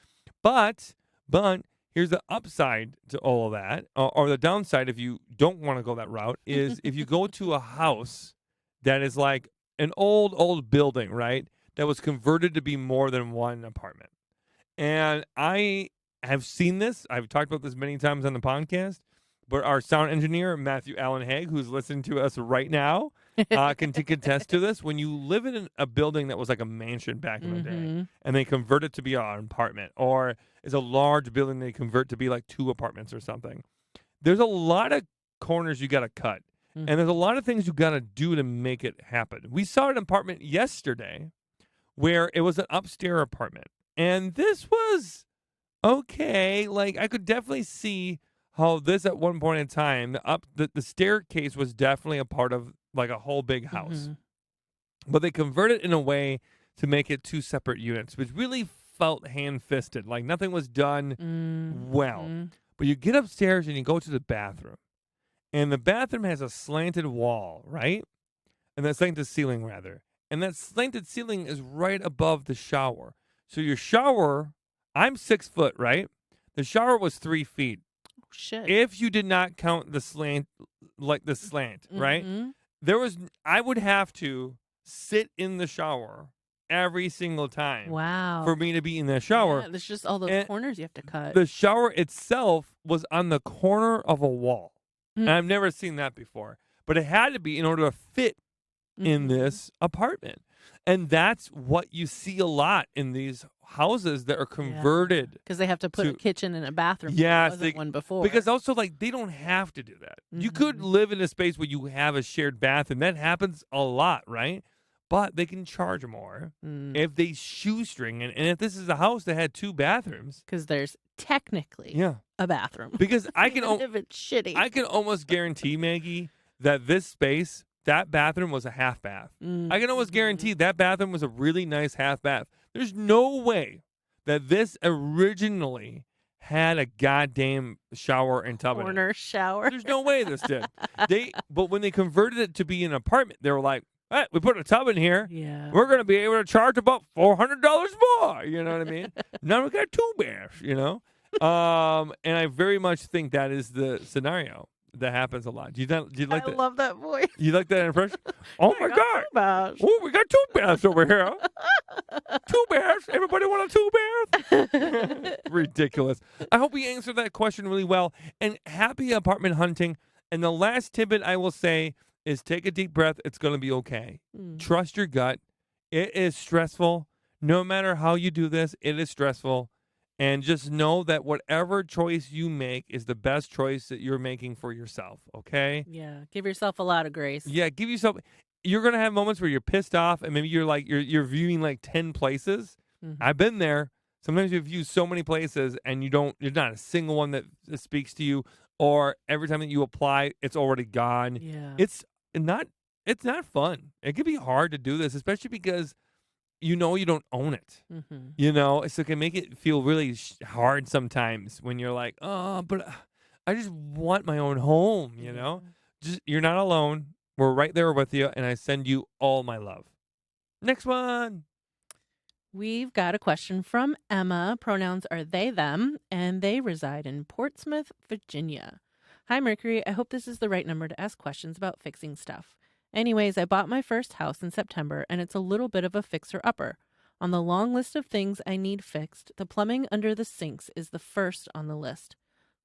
But here's the upside to all of that, or the downside if you don't want to go that route, is if you go to a house that is like an old building, right, that was converted to be more than one apartment. And I have seen this. I've talked about this many times on the podcast. But our sound engineer, Matthew Allen Haig, who's listening to us right now, can attest to this. When you live in a building that was like a mansion back in the day, and they convert it to be an apartment, or is a large building they convert to be like 2 apartments or something, there's a lot of corners you got to cut. And there's a lot of things you got to do to make it happen. We saw an apartment yesterday where it was an upstairs apartment. And this was okay. Like, I could definitely see how this at one point in time, the staircase was definitely a part of like a whole big house. But they converted it in a way to make it 2 separate units, which really felt hand-fisted. Like nothing was done well. But you get upstairs and you go to the bathroom. And the bathroom has a slanted wall, right? And that slanted ceiling, rather. And that slanted ceiling is right above the shower. So your shower, I'm 6 foot, right? The shower was 3 feet. Oh, shit. If you did not count the slant, right? I would have to sit in the shower every single time. Wow. For me to be in the shower. Yeah, there's just all those corners you have to cut. The shower itself was on the corner of a wall. And I've never seen that before. But it had to be in order to fit in this apartment. And that's what you see a lot in these houses that are converted. Because they have to put a kitchen and a bathroom. Yes. There wasn't one before. Because also, like, they don't have to do that. You could live in a space where you have a shared bathroom. That happens a lot, right? But they can charge more if they shoestring. And if this is a house that had 2 bathrooms. Because there's technically a bathroom. Because I can if it's shitty. I can almost guarantee, Maggie, that this space, that bathroom was a half bath. I can almost guarantee that bathroom was a really nice half bath. There's no way that this originally had a goddamn shower and tub in it. Corner shower. There's no way this did. But when they converted it to be an apartment, they were like, hey, we put a tub in here. Yeah. We're going to be able to charge about $400 more. You know what I mean? Now we got 2 baths, you know? And I very much think that is the scenario that happens a lot. Do you like that? I love that voice. You like that impression? Oh my God. Gosh. Oh, we got 2 baths over here. 2 baths. Everybody want a 2 bath? Ridiculous. I hope we answered that question really well. And happy apartment hunting. And the last tidbit I will say is take a deep breath. It's going to be okay. Trust your gut. It is stressful. No matter how you do this, it is stressful. And just know that whatever choice you make is the best choice that you're making for yourself, okay? Yeah, give yourself a lot of grace. Yeah, give yourself. You're gonna have moments where you're pissed off, and maybe you're viewing like 10 places. I've been there. Sometimes you view so many places, and there's not a single one that speaks to you. Or every time that you apply, it's already gone. Yeah, it's not fun. It can be hard to do this, especially because you don't own it. So it can make it feel really hard sometimes when you're like, oh, but I just want my own home, you know? Just you're not alone. We're right there with you, and I send you all my love. Next one. We've got a question from Emma. Pronouns are they, them, and they reside in Portsmouth, Virginia. Hi, Mercury. I hope this is the right number to ask questions about fixing stuff. Anyways, I bought my first house in September, and it's a little bit of a fixer-upper. On the long list of things I need fixed, the plumbing under the sinks is the first on the list.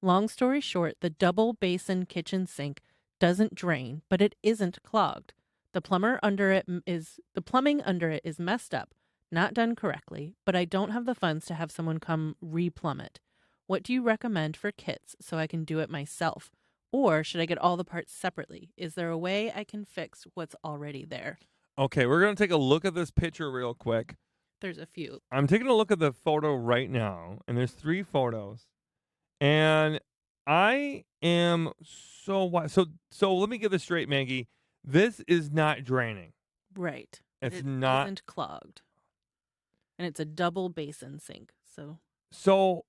Long story short, the double basin kitchen sink doesn't drain, but it isn't clogged. The plumbing under it is messed up, not done correctly, but I don't have the funds to have someone come re-plumb it. What do you recommend for kits so I can do it myself? Or should I get all the parts separately? Is there a way I can fix what's already there? Okay, we're going to take a look at this picture real quick. There's a few. I'm taking a look at the photo right now, and there's 3 photos. And I am so let me get this straight, Maggie. This is not draining. Right. It's it not isn't clogged. And it's a double basin sink. So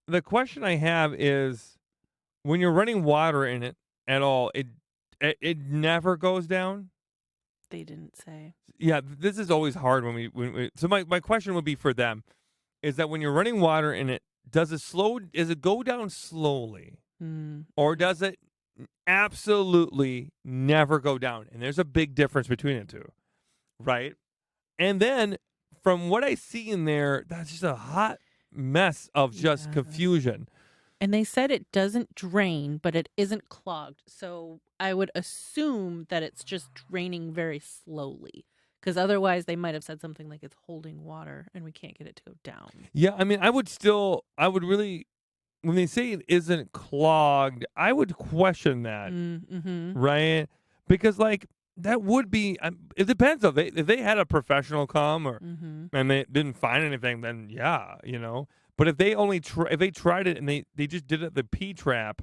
the question I have is, when you're running water in it at all, it never goes down? They didn't say. Yeah, this is always hard when we so my question would be for them is that when you're running water in it, does it go down slowly? Or does it absolutely never go down? And there's a big difference between the two, right? And then from what I see in there, that's just a hot mess of just confusion. And they said it doesn't drain, but it isn't clogged. So I would assume that it's just draining very slowly. Because otherwise they might have said something like it's holding water and we can't get it to go down. Yeah, I mean, I would really, when they say it isn't clogged, I would question that, right? Because, like, that would be, it depends. If they had a professional come and they didn't find anything, then yeah, But if they only if they tried it and they just did it the P-trap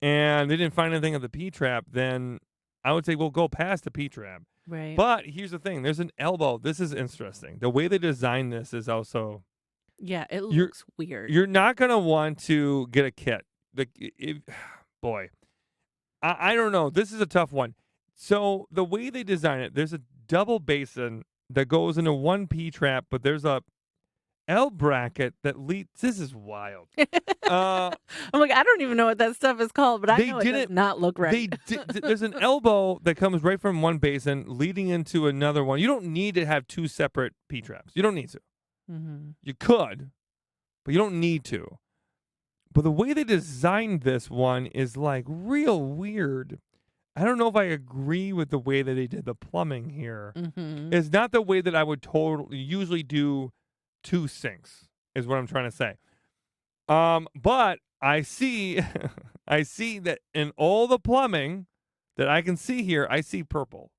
and they didn't find anything at the P-trap, then I would say, well, go past the P-trap. Right. But here's the thing. There's an elbow. This is interesting. The way they designed this is also, Yeah, it You're- looks weird. you're not going to want to get a kit. Boy, I don't know. This is a tough one. So the way they design it, there's a double basin that goes into one P-trap, but there's a L bracket that leads. This is wild. I'm like, I don't even know what that stuff is called, but I They know it does didn't- not look right. There's an elbow that comes right from one basin leading into another one. You don't need to have two separate P-traps. You don't need to. Mm-hmm. You could, but you don't need to. But the way they designed this one is like real weird. I don't know if I agree with the way that they did the plumbing here. Mm-hmm. It's not the way that I would usually do two sinks, is what I'm trying to say. But I see I see that in all the plumbing that I can see here, I see purple.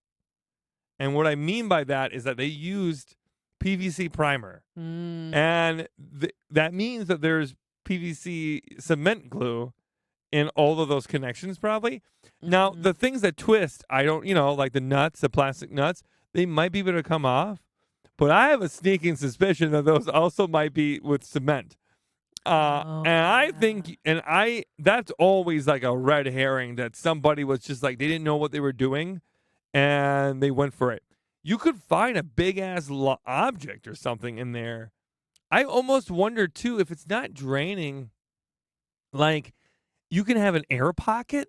And what I mean by that is that they used PVC primer. Mm. And that means that there's PVC cement glue in all of those connections probably. Now, Mhm. the things that twist, I don't, like the nuts, the plastic nuts, they might be able to come off. But I have a sneaking suspicion that those also might be with cement. And I think, that's always like a red herring that somebody was just like, they didn't know what they were doing and they went for it. You could find a big ass object or something in there. I almost wonder too if it's not draining, like you can have an air pocket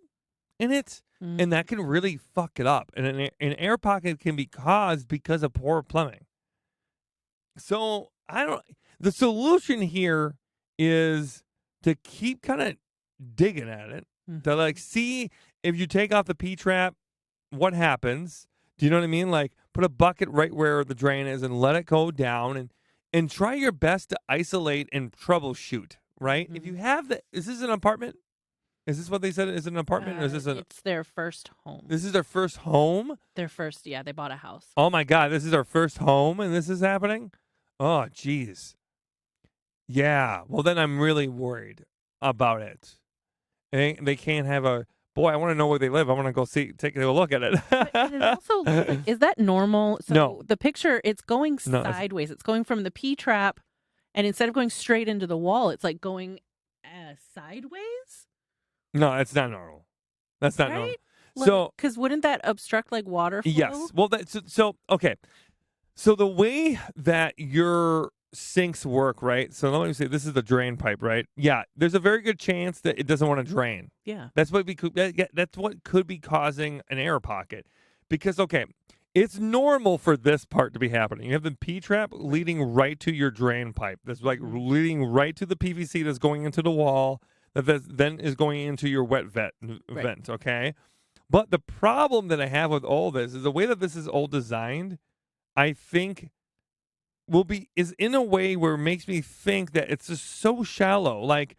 in it, and that can really fuck it up. And an air pocket can be caused because of poor plumbing. So the solution here is to keep kind of digging at it, to like see if you take off the P-trap, what happens. Do you know what I mean? Like put a bucket right where the drain is and let it go down and try your best to isolate and troubleshoot, right? If you have is this an apartment? Is this what they said? Is it an apartment or is this It's their first home. This is their first home? Yeah, they bought a house. Oh my God, this is our first home and this is happening? Oh, jeez. Yeah, well then I'm really worried about it. They can't have boy, I want to know where they live. I want to go take a look at it. But it also looks like, is that normal? So No. the picture, it's going No, it's- sideways. It's going from the P-trap, and instead of going straight into the wall, it's like going sideways. No, that's not normal. That's not normal. Right? So because wouldn't that obstruct like water flow? yes. Well, so okay. So the way that your sinks work, right? So let me say this is the drain pipe, right? Yeah. There's a very good chance that it doesn't want to drain. Yeah. That's what that's what could be causing an air pocket. Because it's normal for this part to be happening. You have the P-trap leading right to your drain pipe. That's like leading right to the PVC that's going into the wall that then is going into your wet vent, okay? But the problem that I have with all this is the way that this is all designed, I think is in a way where it makes me think that it's just so shallow. Like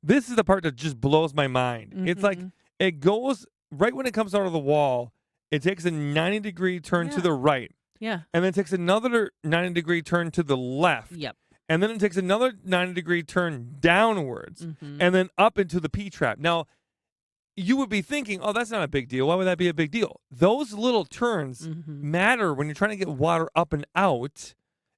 this is the part that just blows my mind. It's like it goes right when it comes out of the wall, it takes a 90-degree turn to the right. Yeah. And then it takes another 90-degree turn to the left. Yep. And then it takes another 90-degree turn downwards and then up into the P-trap. Now, you would be thinking, oh, that's not a big deal. Why would that be a big deal? Those little turns matter when you're trying to get water up and out.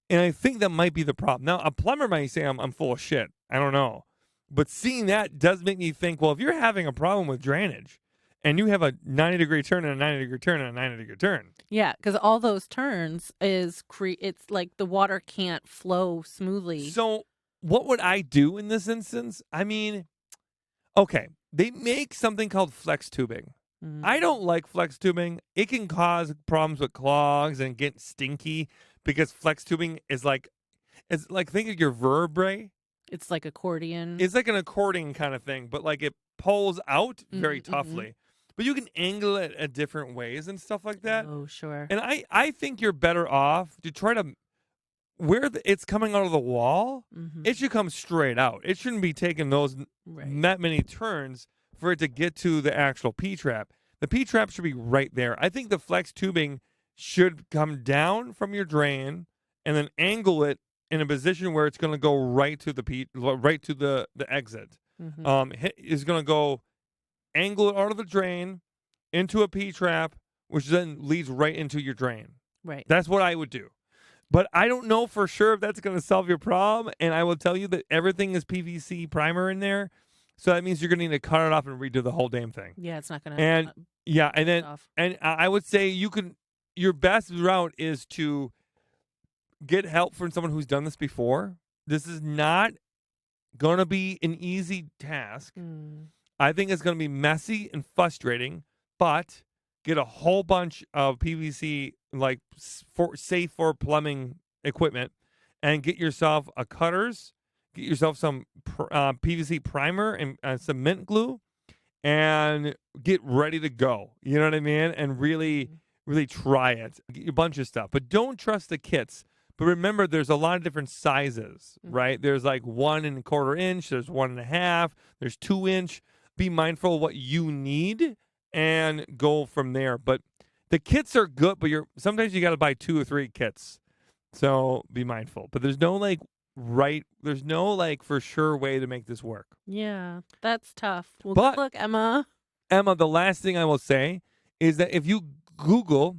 And I think that might be the problem. Now, a plumber might say I'm full of shit. I don't know. But seeing that does make me think, well, if you're having a problem with drainage and you have a 90-degree turn and a 90-degree turn and a 90-degree turn. Yeah, because all those turns it's like the water can't flow smoothly. So what would I do in this instance? I mean, okay, they make something called flex tubing. I don't like flex tubing. It can cause problems with clogs and get stinky because flex tubing is it's like think of your vertebrae. It's like accordion. It's like an accordion kind of thing, but like it pulls out very toughly. But you can angle it at different ways and stuff like that. Oh, sure. And I think you're better off to try to where it's coming out of the wall. It should come straight out. It shouldn't be taking those that many turns for it to get to the actual P-trap. The P-trap should be right there. I think the flex tubing should come down from your drain and then angle it in a position where it's going to go right to the exit. Is going to go angle it out of the drain into a P-trap, which then leads right into your drain. Right. That's what I would do. But I don't know for sure if that's going to solve your problem. And I will tell you that everything is PVC primer in there. So that means you're going to need to cut it off and redo the whole damn thing. Yeah, it's not going to. And yeah, and then off. and I would say your best route is to get help from someone who's done this before. This is not going to be an easy task. I think it's going to be messy and frustrating, but get a whole bunch of PVC, like safe for plumbing equipment, and get yourself a cutters, get yourself some PVC primer and some mint glue, and get ready to go. You know what I mean? And really, really try it. Get a bunch of stuff, but don't trust the kits. But remember, there's a lot of different sizes, right? There's like 1.25 inch, there's 1.5, there's 2 inch. Be mindful of what you need and go from there. But the kits are good, but sometimes you got to buy 2 or 3 kits. So be mindful. But there's no there's no for sure way to make this work. Yeah, that's tough. Well, But- good luck, Emma. Emma, the last thing I will say is that if you Google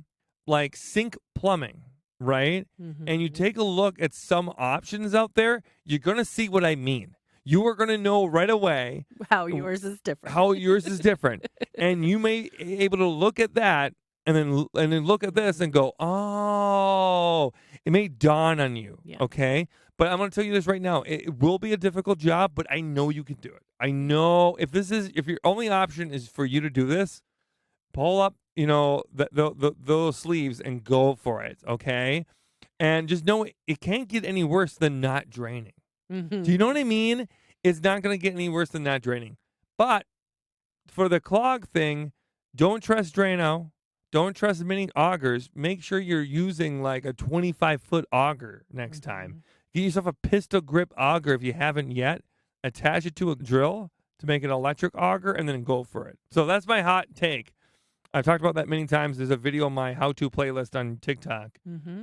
sink plumbing, right? And you take a look at some options out there, you're going to see what I mean. You are going to know right away How yours is different. how yours is different. And you may be able to look at that and then look at this and go, oh, it may dawn on you. Yeah. Okay. But I'm going to tell you this right now. It will be a difficult job, but I know you can do it. I know if your only option is for you to do this, pull up, those sleeves and go for it. Okay. And just know it can't get any worse than not draining. Do you know what I mean? It's not going to get any worse than not draining. But for the clog thing, don't trust Drano. Don't trust mini augers. Make sure you're using a 25-foot auger next time. Get yourself a pistol grip auger if you haven't yet. Attach it to a drill to make an electric auger and then go for it. So that's my hot take. I've talked about that many times. There's a video on my how-to playlist on TikTok.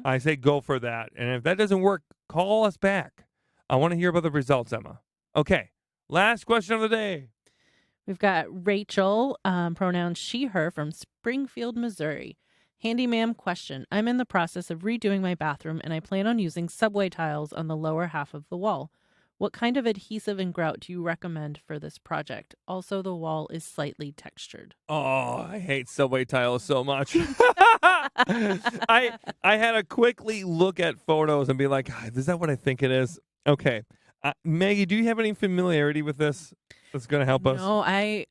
I say go for that. And if that doesn't work, call us back. I want to hear about the results, Emma. Okay, last question of the day. We've got Rachel, pronouns she, her, from Springfield, Missouri. Handy Ma'am question. I'm in the process of redoing my bathroom, and I plan on using subway tiles on the lower half of the wall. What kind of adhesive and grout do you recommend for this project? Also, the wall is slightly textured. Oh, I hate subway tiles so much. I had to quickly look at photos and be like, is that what I think it is? Okay. Maggie, do you have any familiarity with this that's going to help us? No, I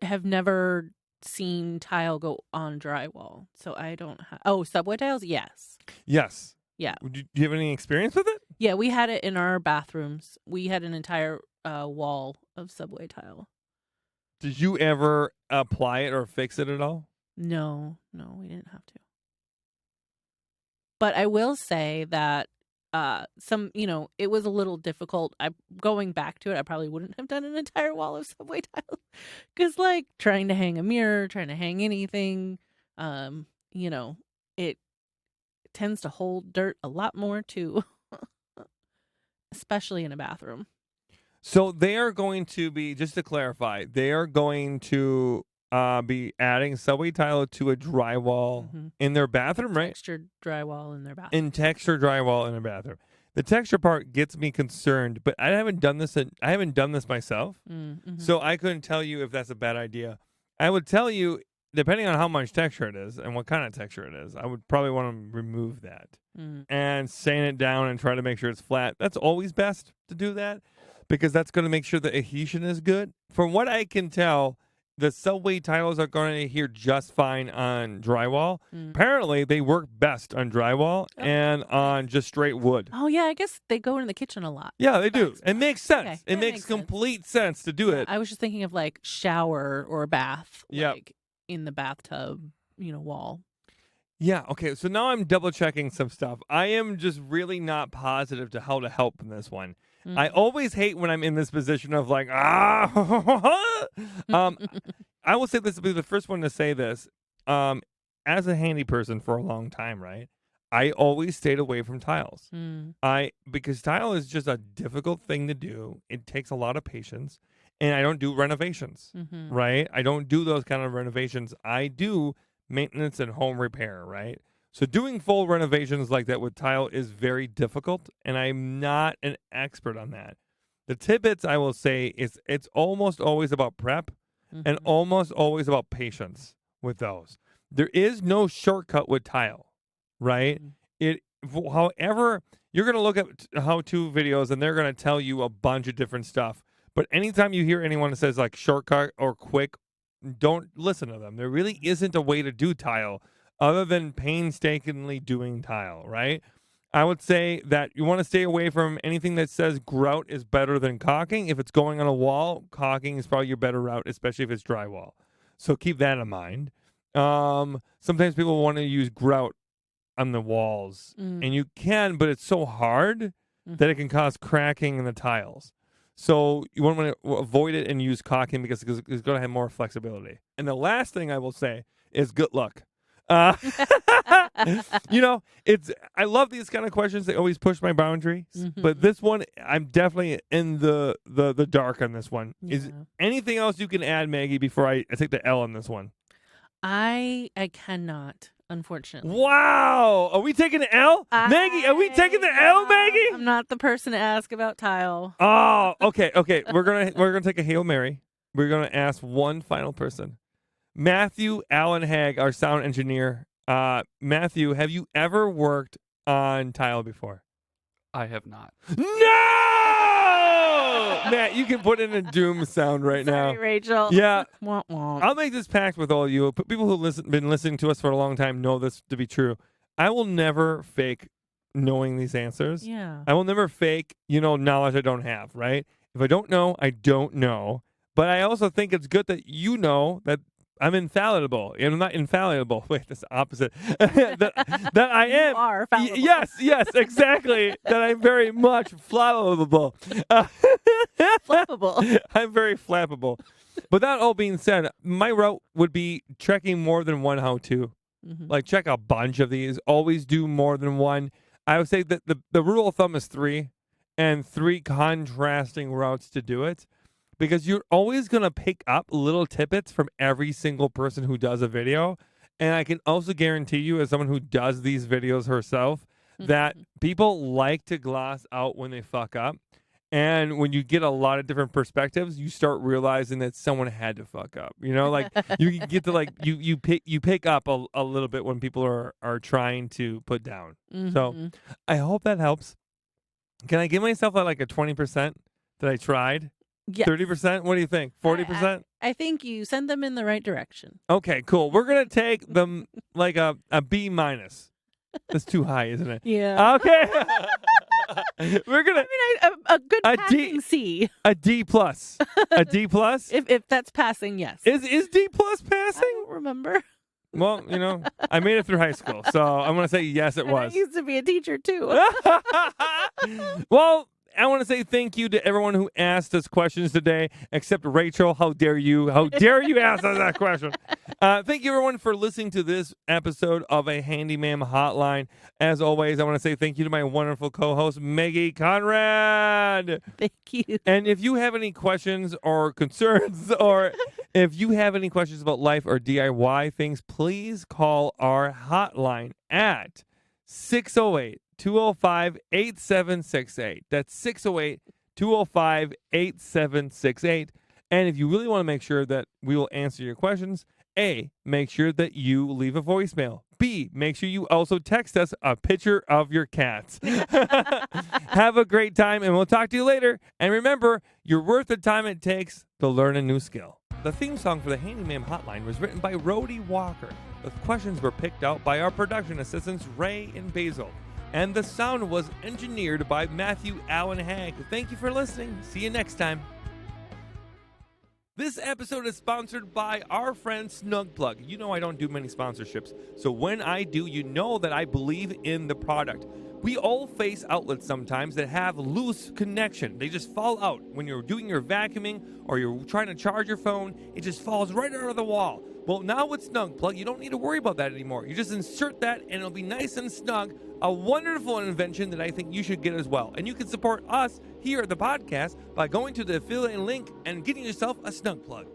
have never seen tile go on drywall, so I don't have... Oh, subway tiles? Yes. Yes. Yeah. Do you have any experience with it? Yeah, we had it in our bathrooms. We had an entire wall of subway tile. Did you ever apply it or fix it at all? No, we didn't have to. But I will say that it was a little difficult. Going back to it, I probably wouldn't have done an entire wall of subway tiles because, trying to hang a mirror, trying to hang anything, it tends to hold dirt a lot more too, especially in a bathroom. So they are going to be, just to clarify, they are going to be adding subway tile to a drywall in their bathroom, right? Textured drywall in their bathroom. Textured drywall in their bathroom. The texture part gets me concerned, but I haven't done this myself, so I couldn't tell you if that's a bad idea. I would tell you, depending on how much texture it is and what kind of texture it is, I would probably want to remove that and sand it down and try to make sure it's flat. That's always best to do that because that's going to make sure the adhesion is good. From what I can tell, the subway tiles are going to adhere just fine on drywall. Apparently, they work best on drywall and on just straight wood. Oh, yeah, I guess they go in the kitchen a lot. Yeah, they do. It makes sense. Okay, It makes complete sense to do it. I was just thinking of shower or bath, Yep. in the bathtub, wall. Yeah, okay, so now I'm double checking some stuff. I am just really not positive to how to help in this one. I always hate when I'm in this position of I will say this will be the first one to say this. As a handy person for a long time, right? I always stayed away from tiles. Because tile is just a difficult thing to do. It takes a lot of patience. and I don't do renovations, Mhm. right? I don't do those kind of renovations. I do maintenance and home repair, right? So doing full renovations like that with tile is very difficult, and I'm not an expert on that. The tidbits I will say is it's almost always about prep and Mhm. almost always about patience with those. There is no shortcut with tile, right? Mhm. However, you're going to look at how-to videos and they're going to tell you a bunch of different stuff. But anytime you hear anyone that says like shortcut or quick, don't listen to them. There really isn't a way to do tile other than painstakingly doing tile, right? I would say that you want to stay away from anything that says grout is better than caulking. If it's going on a wall, caulking is probably your better route, especially if it's drywall. So keep that in mind. Sometimes people want to use grout on the walls, Mm. and you can, but it's so hard that it can cause cracking in the tiles. So you want to avoid it and use caulking because it's going to have more flexibility. And the last thing I will say is good luck. You know, I love these kind of questions. They always push my boundaries. But this one, I'm definitely in the dark on this one. Is Yeah. anything else you can add, Maggie, before I take the L on this one? I cannot, unfortunately. Wow. Are we taking the L? Maggie, are we taking the L, Maggie? I'm not the person to ask about tile. Oh, okay. We're gonna take a Hail Mary. We're gonna ask one final person. Matthew Allen Hagg, our sound engineer. Matthew, have you ever worked on tile before? I have not. No! Matt, you can put in a doom sound right now. Sorry, Rachel. Yeah. Womp womp. I'll make this pact with all you. People who been listening to us for a long time know this to be true. I will never fake knowing these answers. Yeah. I will never fake, knowledge I don't have, right? If I don't know, I don't know. But I also think it's good that you know that I'm infallible. I'm not infallible. Wait, that's the opposite. that I am. You are fallible. Yes, exactly. That I'm very much flappable. Flappable. I'm very flappable. But that all being said, my route would be checking more than one how-to. Mhm. Like check a bunch of these. Always do more than one. I would say that the rule of thumb is 3 and 3 contrasting routes to do it. Because you're always going to pick up little tidbits from every single person who does a video. And I can also guarantee you, as someone who does these videos herself, that people like to gloss out when they fuck up. And when you get a lot of different perspectives, you start realizing that someone had to fuck up. Like you get to you pick up a little bit when people are trying to put down. So I hope that helps. Can I give myself a 20% that I tried? Yes. 30%? What do you think? 40%? I think you send them in the right direction. Okay, cool. We're going to take them like a B minus. That's too high, isn't it? Yeah. Okay. We're going to a good A passing C. a D plus. A D plus? If that's passing, yes. Is D plus I passing? don't remember. Well, I made it through high school, so I'm going to say yes, it And was. I used to be a teacher too. Well, I want to say thank you to everyone who asked us questions today, except Rachel. How dare you? How dare you ask us that question? Thank you, everyone, for listening to this episode of a Handy Ma'am Hotline. As always, I want to say thank you to my wonderful co-host, Maggie Conrad. Thank you. And if you have any questions or concerns, or if you have any questions about life or DIY things, please call our hotline at 608-205-8768. That's 608-205-8768. And if you really want to make sure that we will answer your questions, A, make sure that you leave a voicemail. B, make sure you also text us a picture of your cats. Have a great time, and we'll talk to you later. And remember, you're worth the time it takes to learn a new skill. The theme song for the Handy Ma'am Hotline was written by Rhodey Walker. The questions were picked out by our production assistants, Ray and Basil. And the sound was engineered by Matthew Allen Hagg. Thank you for listening. See you next time. This episode is sponsored by our friend Snugplug. You know I don't do many sponsorships, so when I do, you know that I believe in the product. We all face outlets sometimes that have loose connection. They just fall out. When you're doing your vacuuming or you're trying to charge your phone, it just falls right out of the wall. Well, now with Snugplug, you don't need to worry about that anymore. You just insert that and it'll be nice and snug. A wonderful invention that I think you should get as well. And you can support us here at the podcast by going to the affiliate link and getting yourself a snug plug.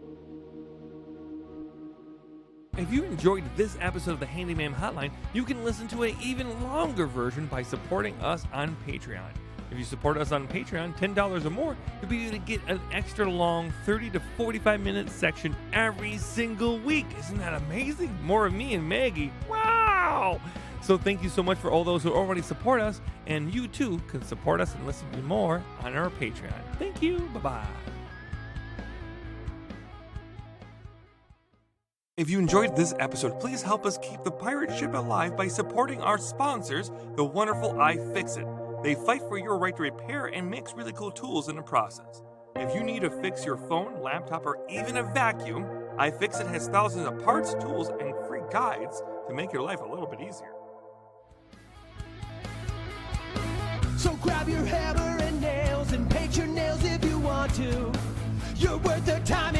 If you enjoyed this episode of the Handy Ma'am Hotline, you can listen to an even longer version by supporting us on Patreon. If you support us on Patreon, $10 or more, you'll be able to get an extra long 30 to 45 minute section every single week. Isn't that amazing? More of me and Maggie. Wow! So thank you so much for all those who already support us, and you too can support us and listen to more on our Patreon. Thank you. Bye-bye. If you enjoyed this episode, please help us keep the pirate ship alive by supporting our sponsors, the wonderful iFixit. They fight for your right to repair and makes really cool tools in the process. If you need to fix your phone, laptop, or even a vacuum, iFixit has thousands of parts, tools, and free guides to make your life a little bit easier. So grab your hammer and nails and paint your nails if you want to. You're worth the time.